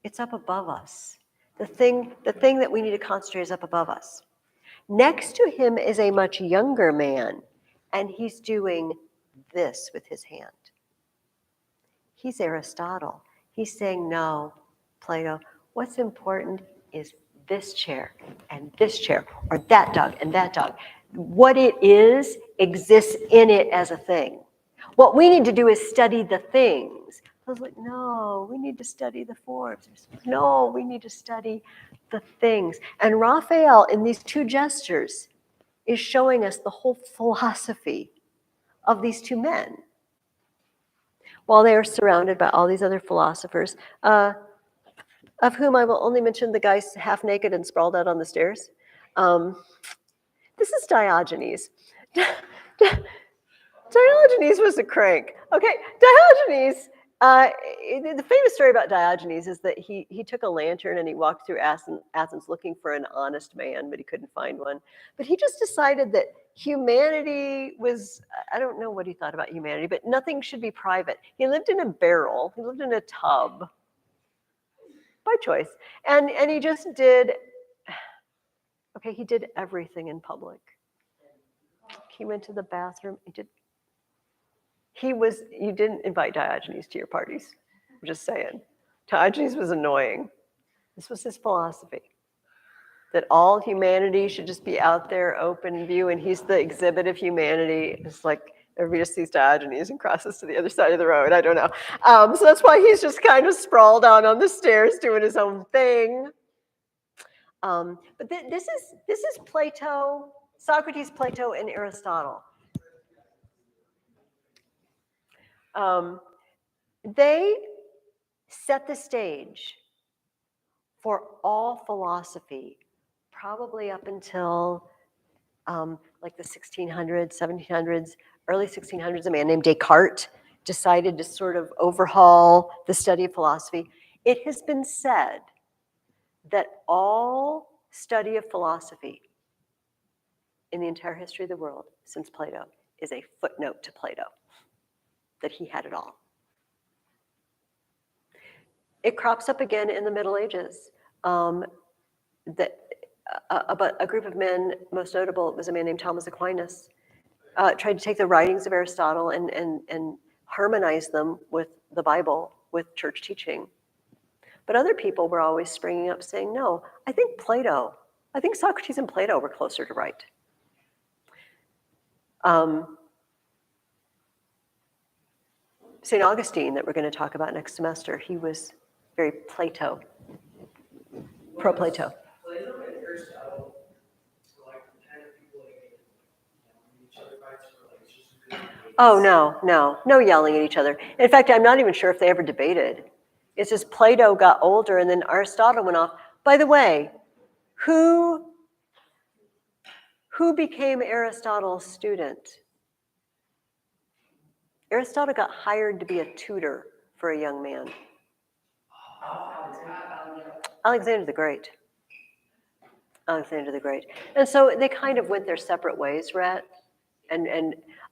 It's up above us. The thing that we need to concentrate is up above us. Next to him is a much younger man, and he's doing this with his hand. He's Aristotle. He's saying, no, Plato, what's important is this chair, or that dog, and that dog. What it is exists in it as a thing. What we need to do is study the things. I was like, no, we need to study the forms. No, we need to study the things. And Raphael, in these two gestures, is showing us the whole philosophy of these two men, while they are surrounded by all these other philosophers, of whom I will only mention the guy half naked and sprawled out on the stairs. This is Diogenes. Diogenes was a crank. Okay, Diogenes, the famous story about Diogenes is that he took a lantern and he walked through Athens looking for an honest man, but he couldn't find one. But he just decided that humanity was, I don't know what he thought about humanity, but nothing should be private. He lived in a barrel, he lived in a tub, by choice. And he just did, okay, he did everything in public. He went to the bathroom, you didn't invite Diogenes to your parties. I'm just saying. Diogenes was annoying. This was his philosophy, that all humanity should just be out there, open view, and he's the exhibit of humanity. It's like everybody just sees Diogenes and crosses to the other side of the road. I don't know. So that's why he's just kind of sprawled out on the stairs doing his own thing. But this is Plato, Socrates, Plato, and Aristotle. They set the stage for all philosophy, probably up until like the 1600s, 1700s, early 1600s. A man named Descartes decided to sort of overhaul the study of philosophy. It has been said that all study of philosophy in the entire history of the world since Plato is a footnote to Plato, that he had it all. It crops up again in the Middle Ages. About a group of men, most notable was a man named Thomas Aquinas, tried to take the writings of Aristotle and harmonize them with the Bible, with church teaching. But other people were always springing up saying, no, I think Socrates and Plato were closer to right. St. Augustine, that we're going to talk about next semester, he was very Plato, pro-Plato. Plato and Aristotle were like the kind of people that hated each other fights for like just good debates. Oh, no yelling at each other. In fact, I'm not even sure if they ever debated. It's just Plato got older and then Aristotle went off. By the way, who became Aristotle's student? Aristotle got hired to be a tutor for a young man. Alexander the Great. And so they kind of went their separate ways, Rhett.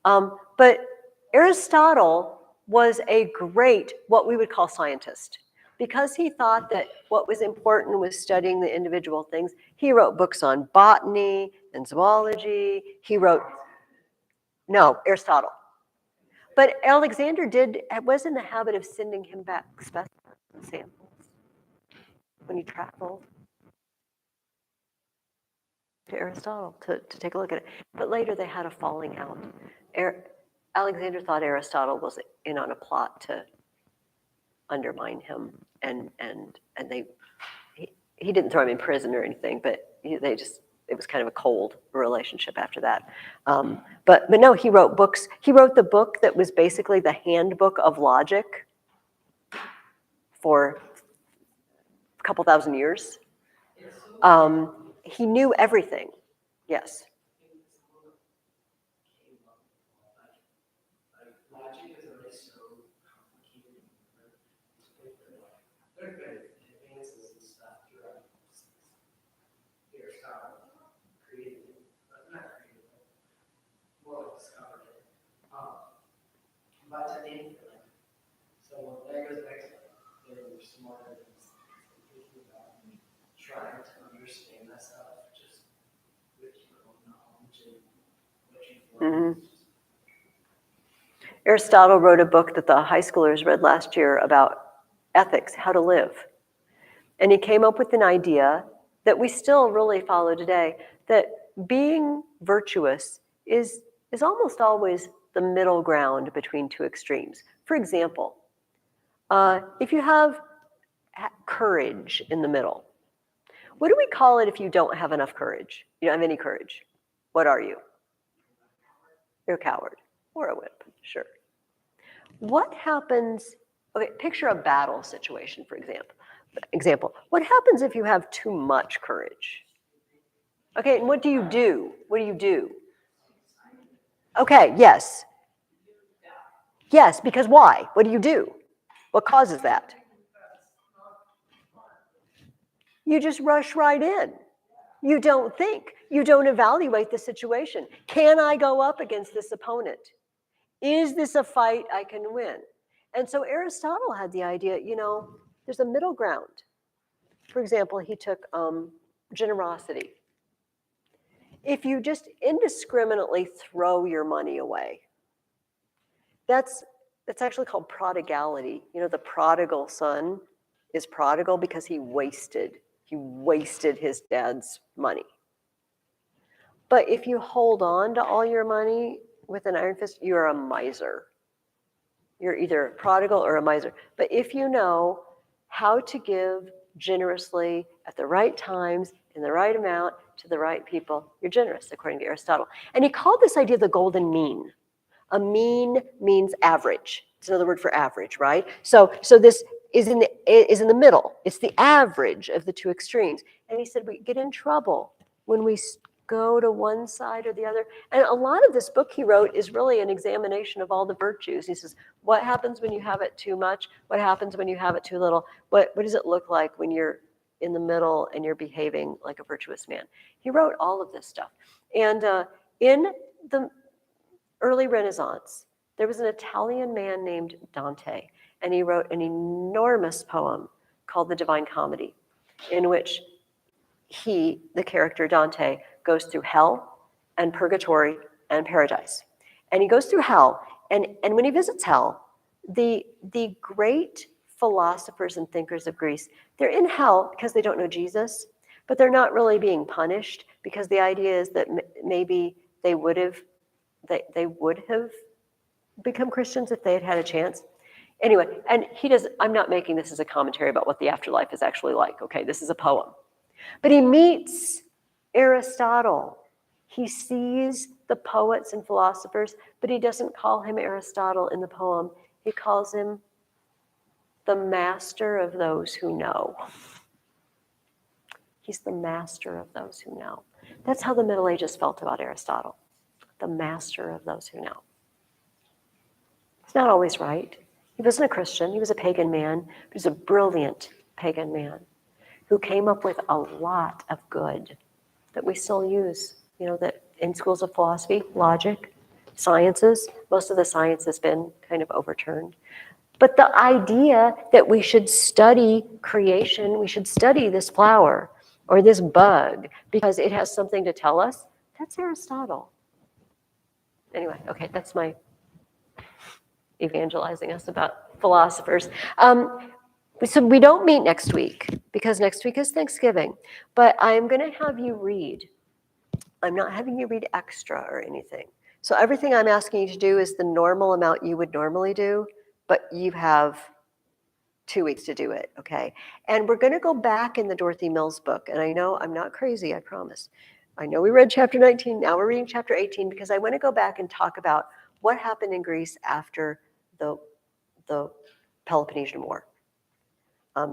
But Aristotle was a great, what we would call scientist. Because he thought that what was important was studying the individual things, he wrote books on botany and zoology. Aristotle. But Alexander was in the habit of sending him back specimens and samples when he traveled to Aristotle to take a look at it. But later they had a falling out. Alexander thought Aristotle was in on a plot to undermine him, and he didn't throw him in prison or anything, but it was kind of a cold relationship after that. But no, he wrote books. He wrote the book that was basically the handbook of logic for a couple thousand years. He knew everything. Yes. Logic is already so complicated. There have been advances and stuff throughout Aristotle created it, but not created it, more like discovered it. But today, so that goes back to they were smarter than thinking about trying to understand that stuff just with your own knowledge and what you've learned. Aristotle wrote a book that the high schoolers read last year about ethics, how to live. And he came up with an idea that we still really follow today, that being virtuous is almost always the middle ground between two extremes. For example, if you have courage in the middle, what do we call it if you don't have enough courage? You don't have any courage. What are you? You're a coward or a wimp, sure. What happens, okay, picture a battle situation, for example. What happens if you have too much courage? Okay, and what do you do? What do you do? Okay, yes. Yes, because why? What do you do? What causes that? You just rush right in. You don't think. You don't evaluate the situation. Can I go up against this opponent? Is this a fight I can win? And so Aristotle had the idea, there's a middle ground. For example, he took generosity. If you just indiscriminately throw your money away, that's actually called prodigality. The prodigal son is prodigal because he wasted his dad's money. But if you hold on to all your money with an iron fist, you're a miser. You're either a prodigal or a miser. But if you know how to give generously at the right times, in the right amount, to the right people, you're generous, according to Aristotle. And he called this idea the golden mean. A mean means average. It's another word for average, right? So this is in the middle. It's the average of the two extremes. And he said we get in trouble when we go to one side or the other. And a lot of this book he wrote is really an examination of all the virtues. He says, what happens when you have it too much? What happens when you have it too little? What does it look like when you're in the middle and you're behaving like a virtuous man? He wrote all of this stuff. And in the early Renaissance, there was an Italian man named Dante, and he wrote an enormous poem called The Divine Comedy, in which he, the character Dante, goes through hell and purgatory and paradise. And he goes through hell, and when he visits hell, the great philosophers and thinkers of Greece, they're in hell because they don't know Jesus, but they're not really being punished because the idea is that maybe they would have become Christians if they had had a chance. Anyway, and I'm not making this as a commentary about what the afterlife is actually like, okay? This is a poem. But he meets Aristotle. He sees the poets and philosophers, but he doesn't call him Aristotle in the poem. He calls him the master of those who know. He's the master of those who know. That's how the Middle Ages felt about Aristotle. The master of those who know. He's not always right. He wasn't a Christian. He was a pagan man. He was a brilliant pagan man who came up with a lot of good that we still use, that in schools of philosophy, logic, sciences, most of the science has been kind of overturned. But the idea that we should study creation, we should study this flower or this bug because it has something to tell us, that's Aristotle. Anyway, okay, that's my evangelizing us about philosophers. So we don't meet next week because next week is Thanksgiving, but I'm going to have you read. I'm not having you read extra or anything. So everything I'm asking you to do is the normal amount you would normally do, but you have 2 weeks to do it, okay? And we're going to go back in the Dorothy Mills book, and I know I'm not crazy, I promise. I know we read chapter 19, now we're reading chapter 18 because I want to go back and talk about what happened in Greece after the Peloponnesian War.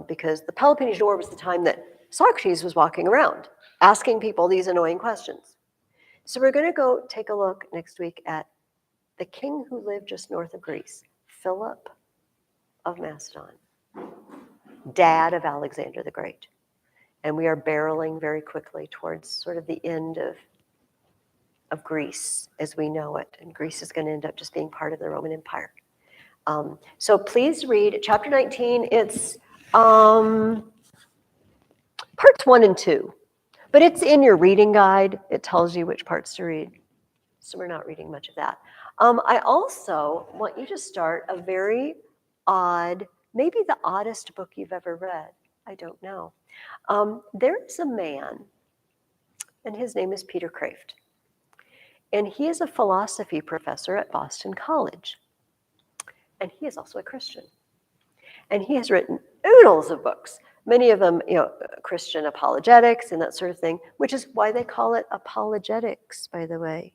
Because the Peloponnesian War was the time that Socrates was walking around asking people these annoying questions. So we're going to go take a look next week at the king who lived just north of Greece, Philip of Macedon, dad of Alexander the Great. And we are barreling very quickly towards sort of the end of Greece as we know it. And Greece is going to end up just being part of the Roman Empire. So please read chapter 19. It's parts 1 and 2. But it's in your reading guide. It tells you which parts to read. So we're not reading much of that. I also want you to start a very odd, maybe the oddest book you've ever read. I don't know. There's a man, and his name is Peter Kraft. And he is a philosophy professor at Boston College. And he is also a Christian. And he has written oodles of books, many of them, Christian apologetics and that sort of thing, which is why they call it apologetics, by the way,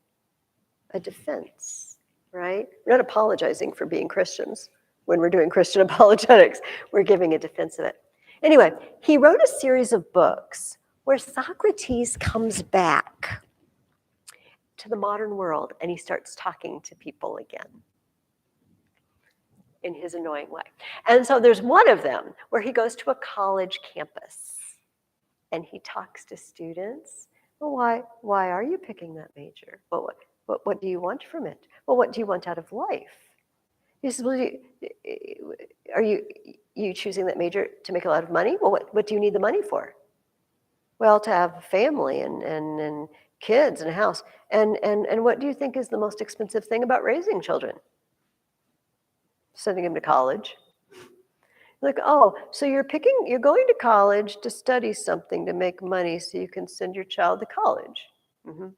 a defense, right? We're not apologizing for being Christians when we're doing Christian apologetics. We're giving a defense of it. Anyway, he wrote a series of books where Socrates comes back to the modern world and he starts talking to people again in his annoying way. And so there's one of them where he goes to a college campus and he talks to students. Well, why are you picking that major? Well, what do you want from it? Well, what do you want out of life? He says, well, are you choosing that major to make a lot of money? Well, what do you need the money for? Well, to have a family and kids and a house. And what do you think is the most expensive thing about raising children? Sending them to college. Like, oh, so you're going to college to study something to make money so you can send your child to college. Mm-hmm.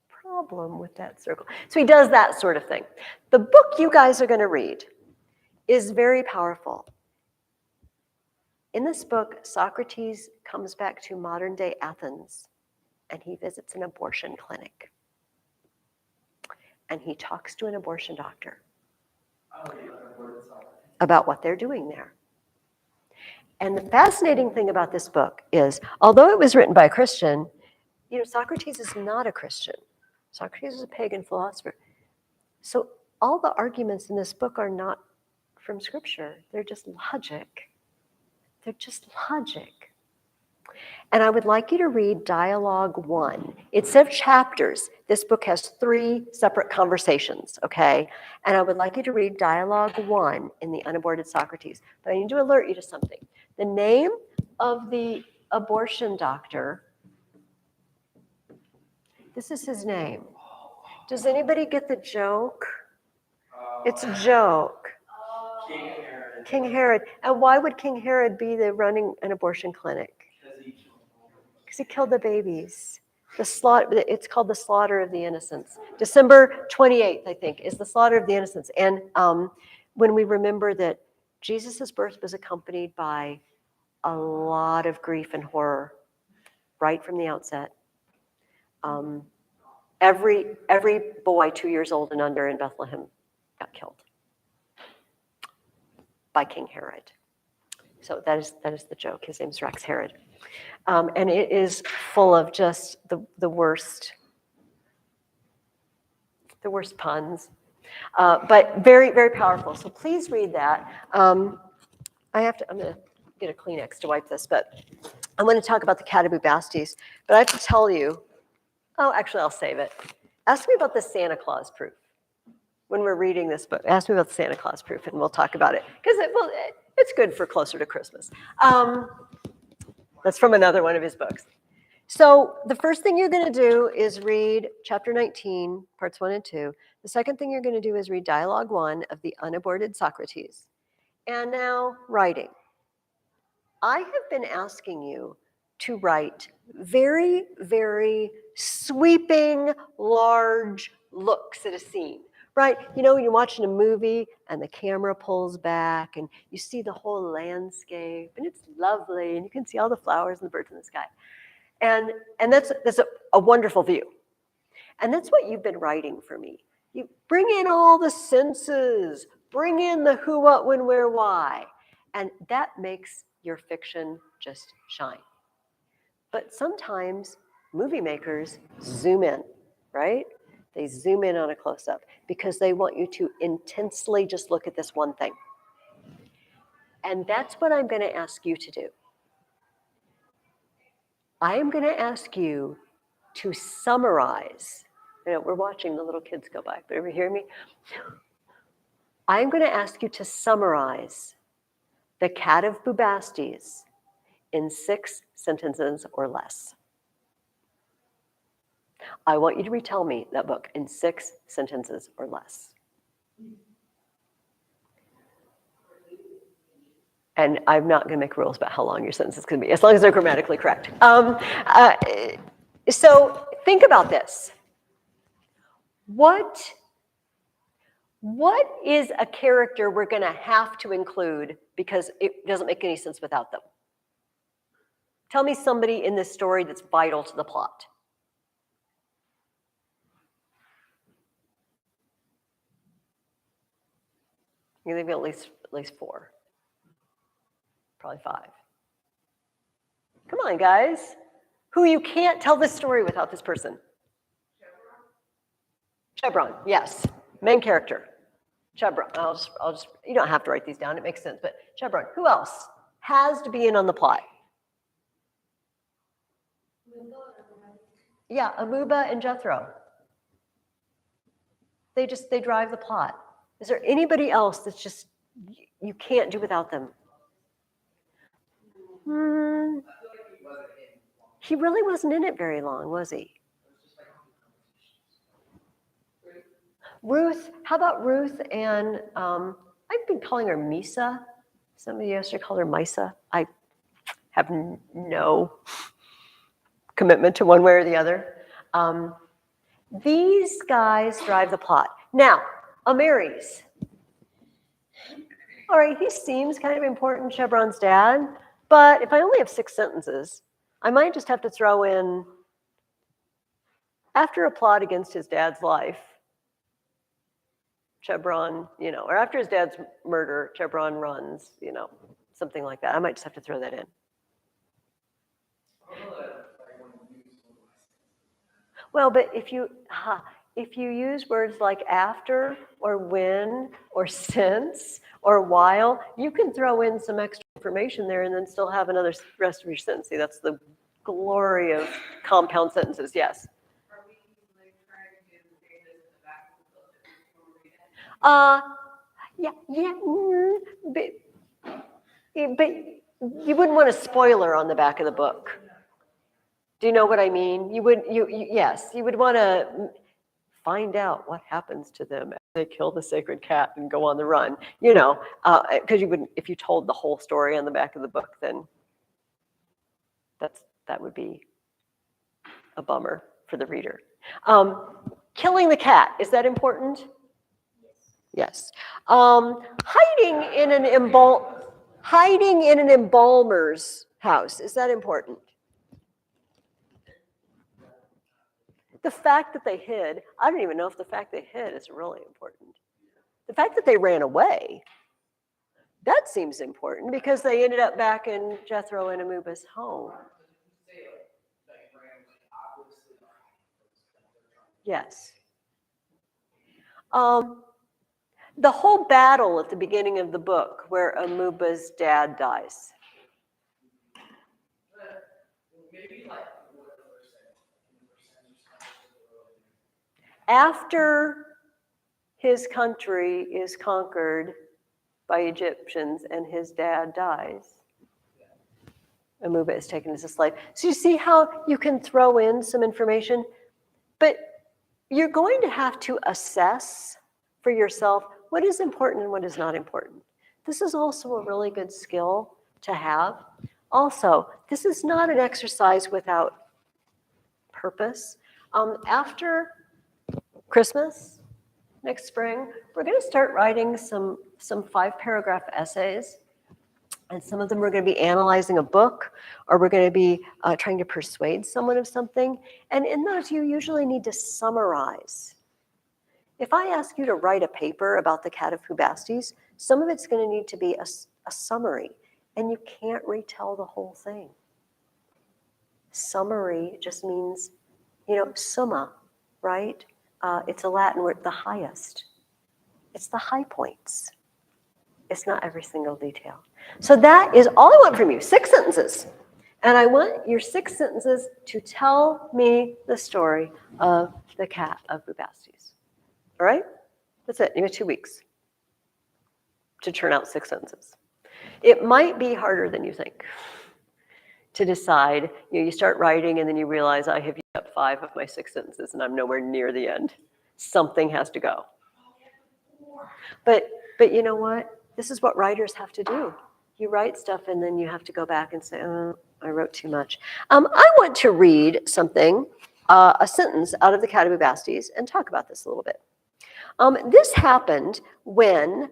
Problem with that circle. So he does that sort of thing. The book you guys are going to read is very powerful. In this book, Socrates comes back to modern day Athens and he visits an abortion clinic. And he talks to an abortion doctor about what they're doing there. And the fascinating thing about this book is, although it was written by a Christian, Socrates is not a Christian. Socrates is a pagan philosopher. So all the arguments in this book are not from Scripture. They're just logic. They're just logic. And I would like you to read Dialogue 1. It's of chapters. This book has 3 separate conversations, okay? And I would like you to read Dialogue 1 in the Unaborted Socrates. But I need to alert you to something. The name of the abortion doctor, this is his name. Does anybody get the joke? It's a joke. King Herod. And why would King Herod be running an abortion clinic? Because he killed the babies. It's called the slaughter of the innocents. December 28th, I think, is the slaughter of the innocents. And when we remember that Jesus' birth was accompanied by a lot of grief and horror right from the outset. Every boy 2 years old and under in Bethlehem got killed by King Herod. So that is the joke. His name's Rex Herod. And it is full of just the worst puns, but very, very powerful. So please read that. I'm going to get a Kleenex to wipe this, but I'm going to talk about the Catibubastes. But I have to tell you, actually, I'll save it. Ask me about the Santa Claus proof. When we're reading this book, ask me about the Santa Claus proof, and we'll talk about it. Because it's good for closer to Christmas. That's from another one of his books. So the first thing you're going to do is read chapter 19, parts 1 and 2. The second thing you're going to do is read Dialogue 1 of the Unaborted Socrates. And now, writing. I have been asking you to write very, very sweeping, large looks at a scene. Right? When you're watching a movie and the camera pulls back and you see the whole landscape and it's lovely and you can see all the flowers and the birds in the sky. And that's a wonderful view. And that's what you've been writing for me. You bring in all the senses, bring in the who, what, when, where, why. And that makes your fiction just shine. But sometimes movie makers zoom in, right? They zoom in on a close-up because they want you to intensely just look at this one thing. And that's what I'm going to ask you to do. I am going to ask you to summarize. You know, we're watching the little kids go by, but ever hear me? I'm going to ask you to summarize The Cat of Bubastes in 6 sentences or less. I want you to retell me that book in 6 sentences or less. And I'm not going to make rules about how long your sentence is going to be, as long as they're grammatically correct. So think about this. What is a character we're going to have to include because it doesn't make any sense without them? Tell me somebody in this story that's vital to the plot. You're going to be at least 4. Probably 5. Come on, guys. Who you can't tell this story without this person. Chevron, yes. Main character. Chevron. I'll just, you don't have to write these down. It makes sense. But Chevron. Who else has to be in on the plot? Yeah, Amuba and Jethro. They drive the plot. Is there anybody else that's just, you can't do without them? He really wasn't in it very long, was he? Ruth, how about Ruth and, I've been calling her Misa. Somebody yesterday called her Misa. I have no commitment to one way or the other. These guys drive the plot. Now, Amaris. All right, he seems kind of important, Chevron's dad, but if I only have 6 sentences, I might just have to throw in, after a plot against his dad's life, Chevron, or after his dad's murder, Chevron runs, something like that. I might just have to throw that in. Well, but if you use words like after or when or since or while, you can throw in some extra information there and then still have another rest of your sentence. See, that's the glory of compound sentences. Yes. Are we trying to do this in the back of the book? But you wouldn't want a spoiler on the back of the book. Do you know what I mean? Yes, you would want to find out what happens to them as they kill the sacred cat and go on the run, because you wouldn't, if you told the whole story on the back of the book, then that would be a bummer for the reader. Killing the cat, is that important? Yes. Hiding in an embalmer's house, is that important? The fact that they hid, I don't even know if the fact they hid is really important. The fact that they ran away, that seems important because they ended up back in Jethro and Amuba's home. Yes. The whole battle at the beginning of the book where Amuba's dad dies. After his country is conquered by Egyptians and his dad dies, Amuba is taken as a slave. So you see how you can throw in some information, but you're going to have to assess for yourself what is important and what is not important. This is also a really good skill to have. Also, this is not an exercise without purpose. After Christmas, next spring, we're going to start writing some 5-paragraph essays And some of them we're going to be analyzing a book, or we're going to be trying to persuade someone of something. And in those, you usually need to summarize. If I ask you to write a paper about the Cat of Bubastes, some of it's going to need to be a summary, and you can't retell the whole thing. Summary just means, summa, right? It's a Latin word, the highest. It's the high points. It's not every single detail. So that is all I want from you, 6 sentences. And I want your 6 sentences to tell me the story of the Cat of Bubastes. All right? That's it. You have 2 weeks to turn out 6 sentences. It might be harder than you think to decide. You start writing and then you realize I have used up 5 of my 6 sentences and I'm nowhere near the end. Something has to go. But you know what? This is what writers have to do. You write stuff and then you have to go back and say, oh, I wrote too much. I want to read something, a sentence out of the Cat of Bubastes and talk about this a little bit. This happened when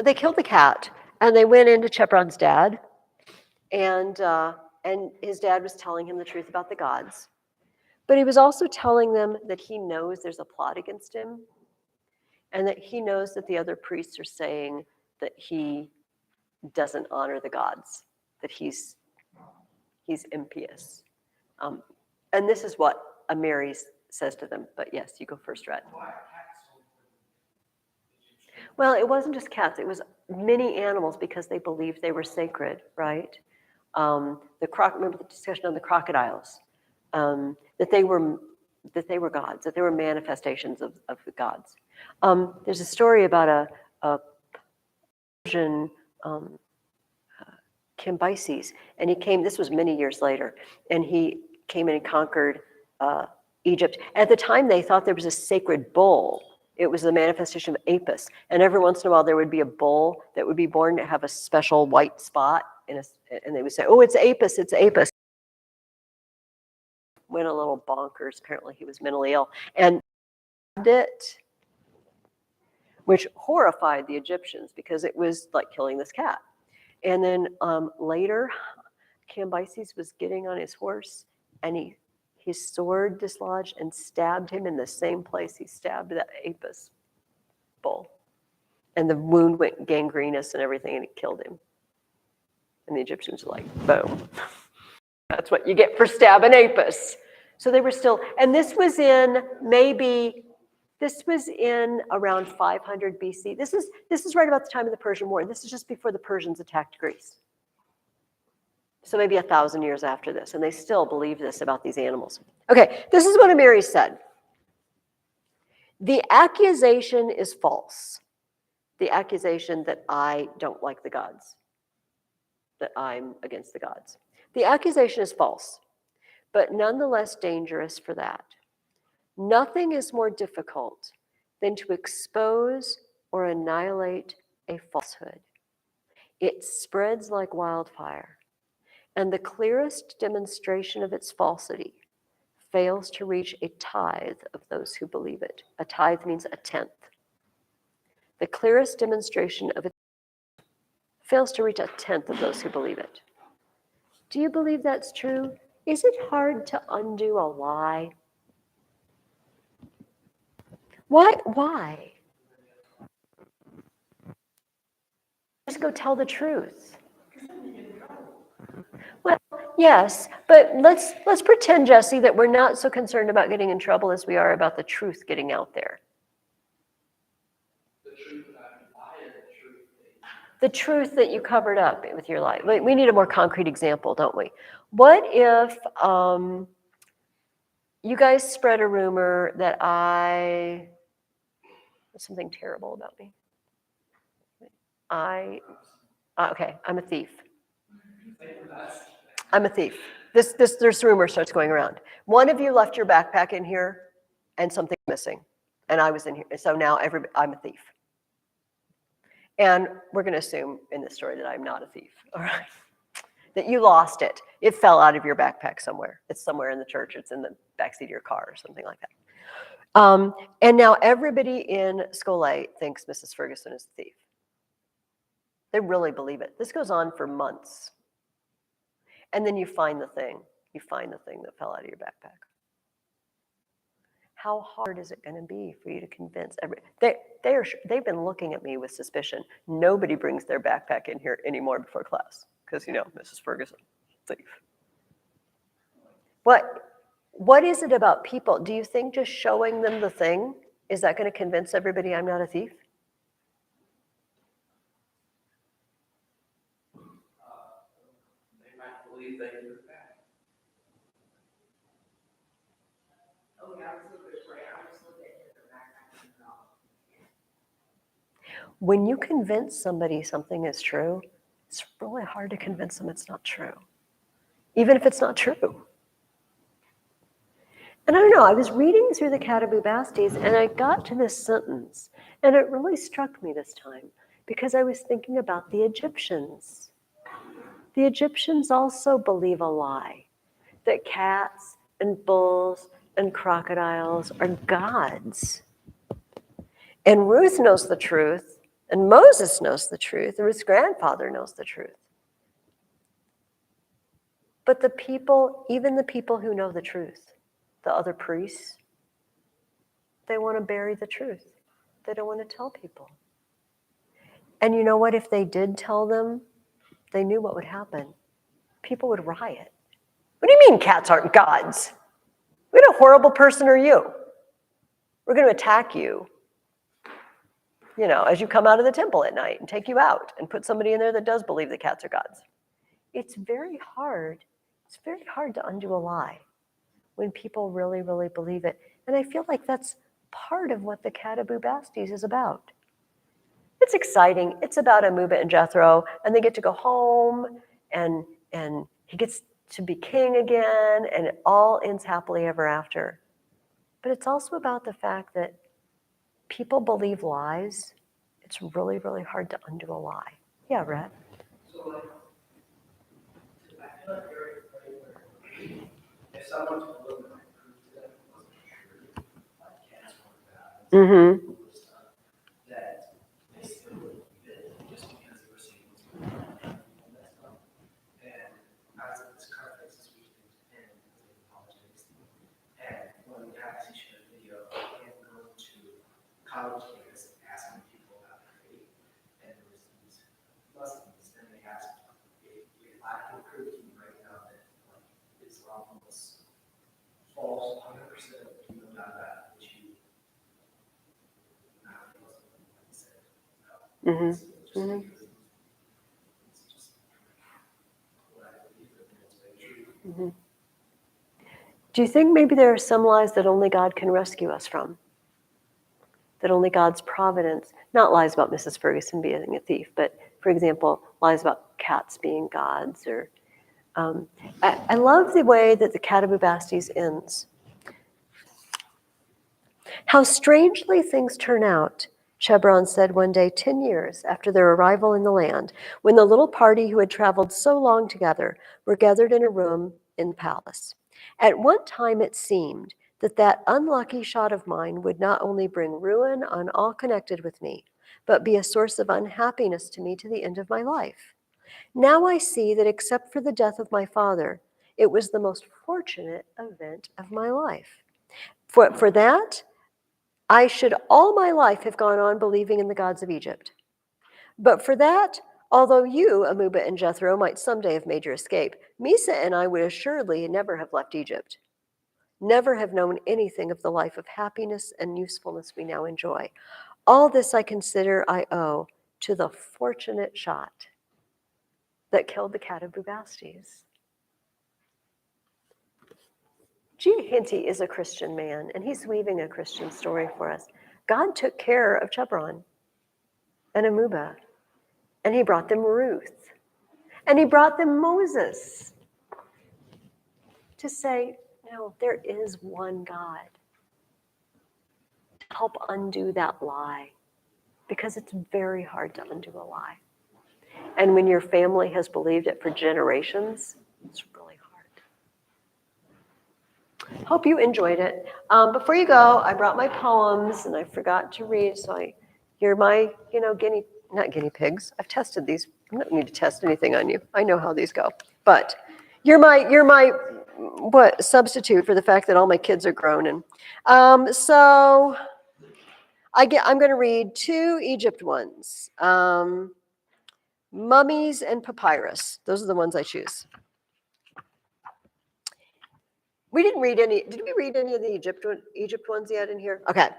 they killed the cat and they went into Chepron's dad, and his dad was telling him the truth about the gods. But he was also telling them that he knows there's a plot against him, and that he knows that the other priests are saying that he doesn't honor the gods, that he's impious. And this is what Mary says to them. But yes, you go first, Red. Well, it wasn't just cats. It was many animals because they believed they were sacred, right? Remember the discussion on the crocodiles, that they were gods, that they were manifestations of the gods. There's a story about a Persian Cambyses, and he came. This was many years later, and he came in and conquered Egypt. At the time, they thought there was a sacred bull. It was the manifestation of Apis, and every once in a while there would be a bull that would be born to have a special white spot, and they would say, "Oh, it's Apis! It's Apis!" Went a little bonkers. Apparently, he was mentally ill, and it, which horrified the Egyptians because it was like killing this cat. And then later, Cambyses was getting on his horse, and his sword dislodged and stabbed him in the same place he stabbed that Apis bull. And the wound went gangrenous and everything, and it killed him. And the Egyptians were like, boom. That's what you get for stabbing Apis. So they were still, and this was in around 500 BC. This is right about the time of the Persian War. This is just before the Persians attacked Greece. So maybe 1,000 years after this, and they still believe this about these animals. Okay, this is what Mary said. The accusation is false. The accusation that I don't like the gods, that I'm against the gods. The accusation is false, but nonetheless dangerous for that. Nothing is more difficult than to expose or annihilate a falsehood. It spreads like wildfire. And the clearest demonstration of its falsity fails to reach a tithe of those who believe it. A tithe means a tenth. The clearest demonstration of it fails to reach a tenth of those who believe it. Do you believe that's true? Is it hard to undo a lie? Why? Just go tell the truth. Well, yes, but let's pretend, Jesse, that we're not so concerned about getting in trouble as we are about the truth getting out there. The truth that you covered up with your life. We need a more concrete example, don't we? What if you guys spread a rumor that there's something terrible about me? Okay, I'm a thief. I'm a thief. This rumor starts going around. One of you left your backpack in here and something's missing. And I was in here. So now I'm a thief. And we're going to assume in this story that I'm not a thief, all right? That you lost it. It fell out of your backpack somewhere. It's somewhere in the church. It's in the backseat of your car or something like that. And now everybody in School 8 thinks Mrs. Ferguson is a thief. They really believe it. This goes on for months. And then you find the thing. You find the thing that fell out of your backpack. How hard is it going to be for you to convince they've been looking at me with suspicion. Nobody brings their backpack in here anymore before class because, Mrs. Ferguson, thief. What is it about people? Do you think just showing them the thing, is that going to convince everybody I'm not a thief? They might believe they do it back. Oh, yeah, I was looking for it. I was looking at the backpack and When you convince somebody something is true, it's really hard to convince them it's not true, even if it's not true. And I don't know, I was reading through the Cattabubastes and I got to this sentence, and it really struck me this time because I was thinking about the Egyptians. The Egyptians also believe a lie, that cats and bulls and crocodiles are gods. And Ruth knows the truth, and Moses knows the truth, and Ruth's grandfather knows the truth. But the people, even the people who know the truth, the other priests, they want to bury the truth. They don't want to tell people. And you know what? If they did tell them, they knew what would happen. People would riot. What do you mean cats aren't gods? What a horrible person are you? We're going to attack you, as you come out of the temple at night and take you out and put somebody in there that does believe that cats are gods. It's very hard to undo a lie when people really, really believe it. And I feel like that's part of what the Cattabubastes is about. It's exciting. It's about Amuba and Jethro, and they get to go home, and he gets to be king again, and it all ends happily ever after. But it's also about the fact that people believe lies. It's really, really hard to undo a lie. Yeah, Rhett? So, I feel like you're at a point where if someone told them that I proved to them it wasn't true, like cats weren't bad, Mm-hmm. that they still wouldn't believe it just because they were seeing what's going on and that stuff. And I was at this conference this week in Japan because of politics, and one of the guys, he shared a video of him going to college campus and asking people about their faith. And there was these Muslims, and they asked if I can prove to you right now that like Islam was false 100%, you know, not that, which you not Muslim, like you said, no. Mm-hmm. It's just Mm-hmm. because it's just what I believe that it's true. Mm-hmm. Do you think maybe there are some lies that only God can rescue us from? That only God's providence, not lies about Mrs. Ferguson being a thief, but for example, lies about cats being gods. Or I love the way that the Cattabubastes ends. How strangely things turn out, Chebron said one day 10 years after their arrival in the land, when the little party who had traveled so long together were gathered in a room in the palace. At one time it seemed that unlucky shot of mine would not only bring ruin on all connected with me, but be a source of unhappiness to me to the end of my life. Now I see that except for the death of my father, it was the most fortunate event of my life. For that, I should all my life have gone on believing in the gods of Egypt. But for that, although you, Amuba and Jethro, might someday have made your escape, Misa and I would assuredly never have left Egypt, never have known anything of the life of happiness and usefulness we now enjoy. All this I consider I owe to the fortunate shot that killed the Cattabubastes. G. Hinty is a Christian man, and he's weaving a Christian story for us. God took care of Chebron and Amuba, and he brought them Ruth, and he brought them Moses to say, no, there is one God, to help undo that lie, because it's very hard to undo a lie. And when your family has believed it for generations, it's really hard. Hope you enjoyed it. Before you go, I brought my poems, and I forgot to read, so you're my, guinea not guinea pigs. I've tested these. I don't need to test anything on you. I know how these go. But you're my what substitute for the fact that all my kids are grown. And so I'm going to read two Egypt ones. Mummies and papyrus. Those are the ones I choose. We didn't read any. Did we read any of the Egypt ones yet in here? Okay.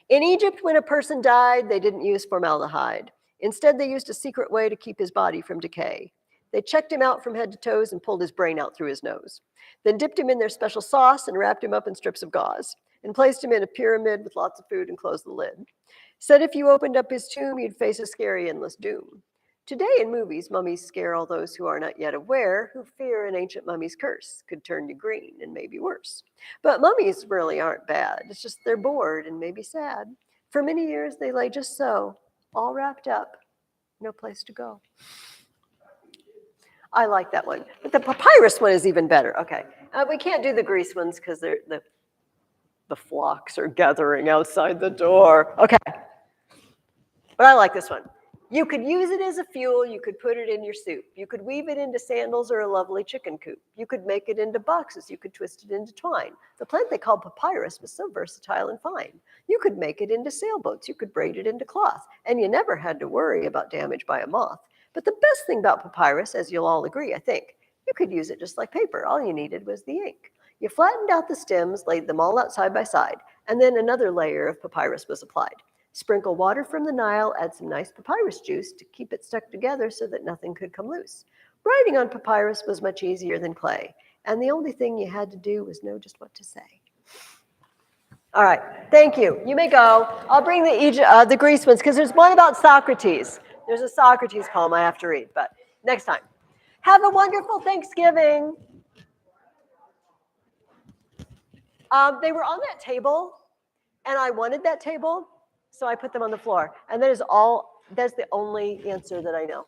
In Egypt, when a person died, they didn't use formaldehyde. Instead, they used a secret way to keep his body from decay. They checked him out from head to toes and pulled his brain out through his nose. Then dipped him in their special sauce and wrapped him up in strips of gauze and placed him in a pyramid with lots of food and closed the lid. Said if you opened up his tomb, you'd face a scary endless doom. Today in movies, mummies scare all those who are not yet aware, who fear an ancient mummy's curse could turn you green and maybe worse. But mummies really aren't bad. It's just they're bored and maybe sad. For many years, they lay just so, all wrapped up, no place to go. I like that one. But the papyrus one is even better. Okay. We can't do the Greece ones because the flocks are gathering outside the door. Okay. But I like this one. You could use it as a fuel. You could put it in your soup. You could weave it into sandals or a lovely chicken coop. You could make it into boxes. You could twist it into twine. The plant they called papyrus was so versatile and fine. You could make it into sailboats. You could braid it into cloth. And you never had to worry about damage by a moth. But the best thing about papyrus, as you'll all agree, I think, you could use it just like paper. All you needed was the ink. You flattened out the stems, laid them all out side by side, and then another layer of papyrus was applied. Sprinkle water from the Nile, add some nice papyrus juice to keep it stuck together so that nothing could come loose. Writing on papyrus was much easier than clay, and the only thing you had to do was know just what to say. All right, thank you. You may go. I'll bring the Greece ones, because there's one about Socrates. There's a Socrates poem I have to read, but next time. Have a wonderful Thanksgiving. They were on that table, and I wanted that table. So I put them on the floor. And that's the only answer that I know.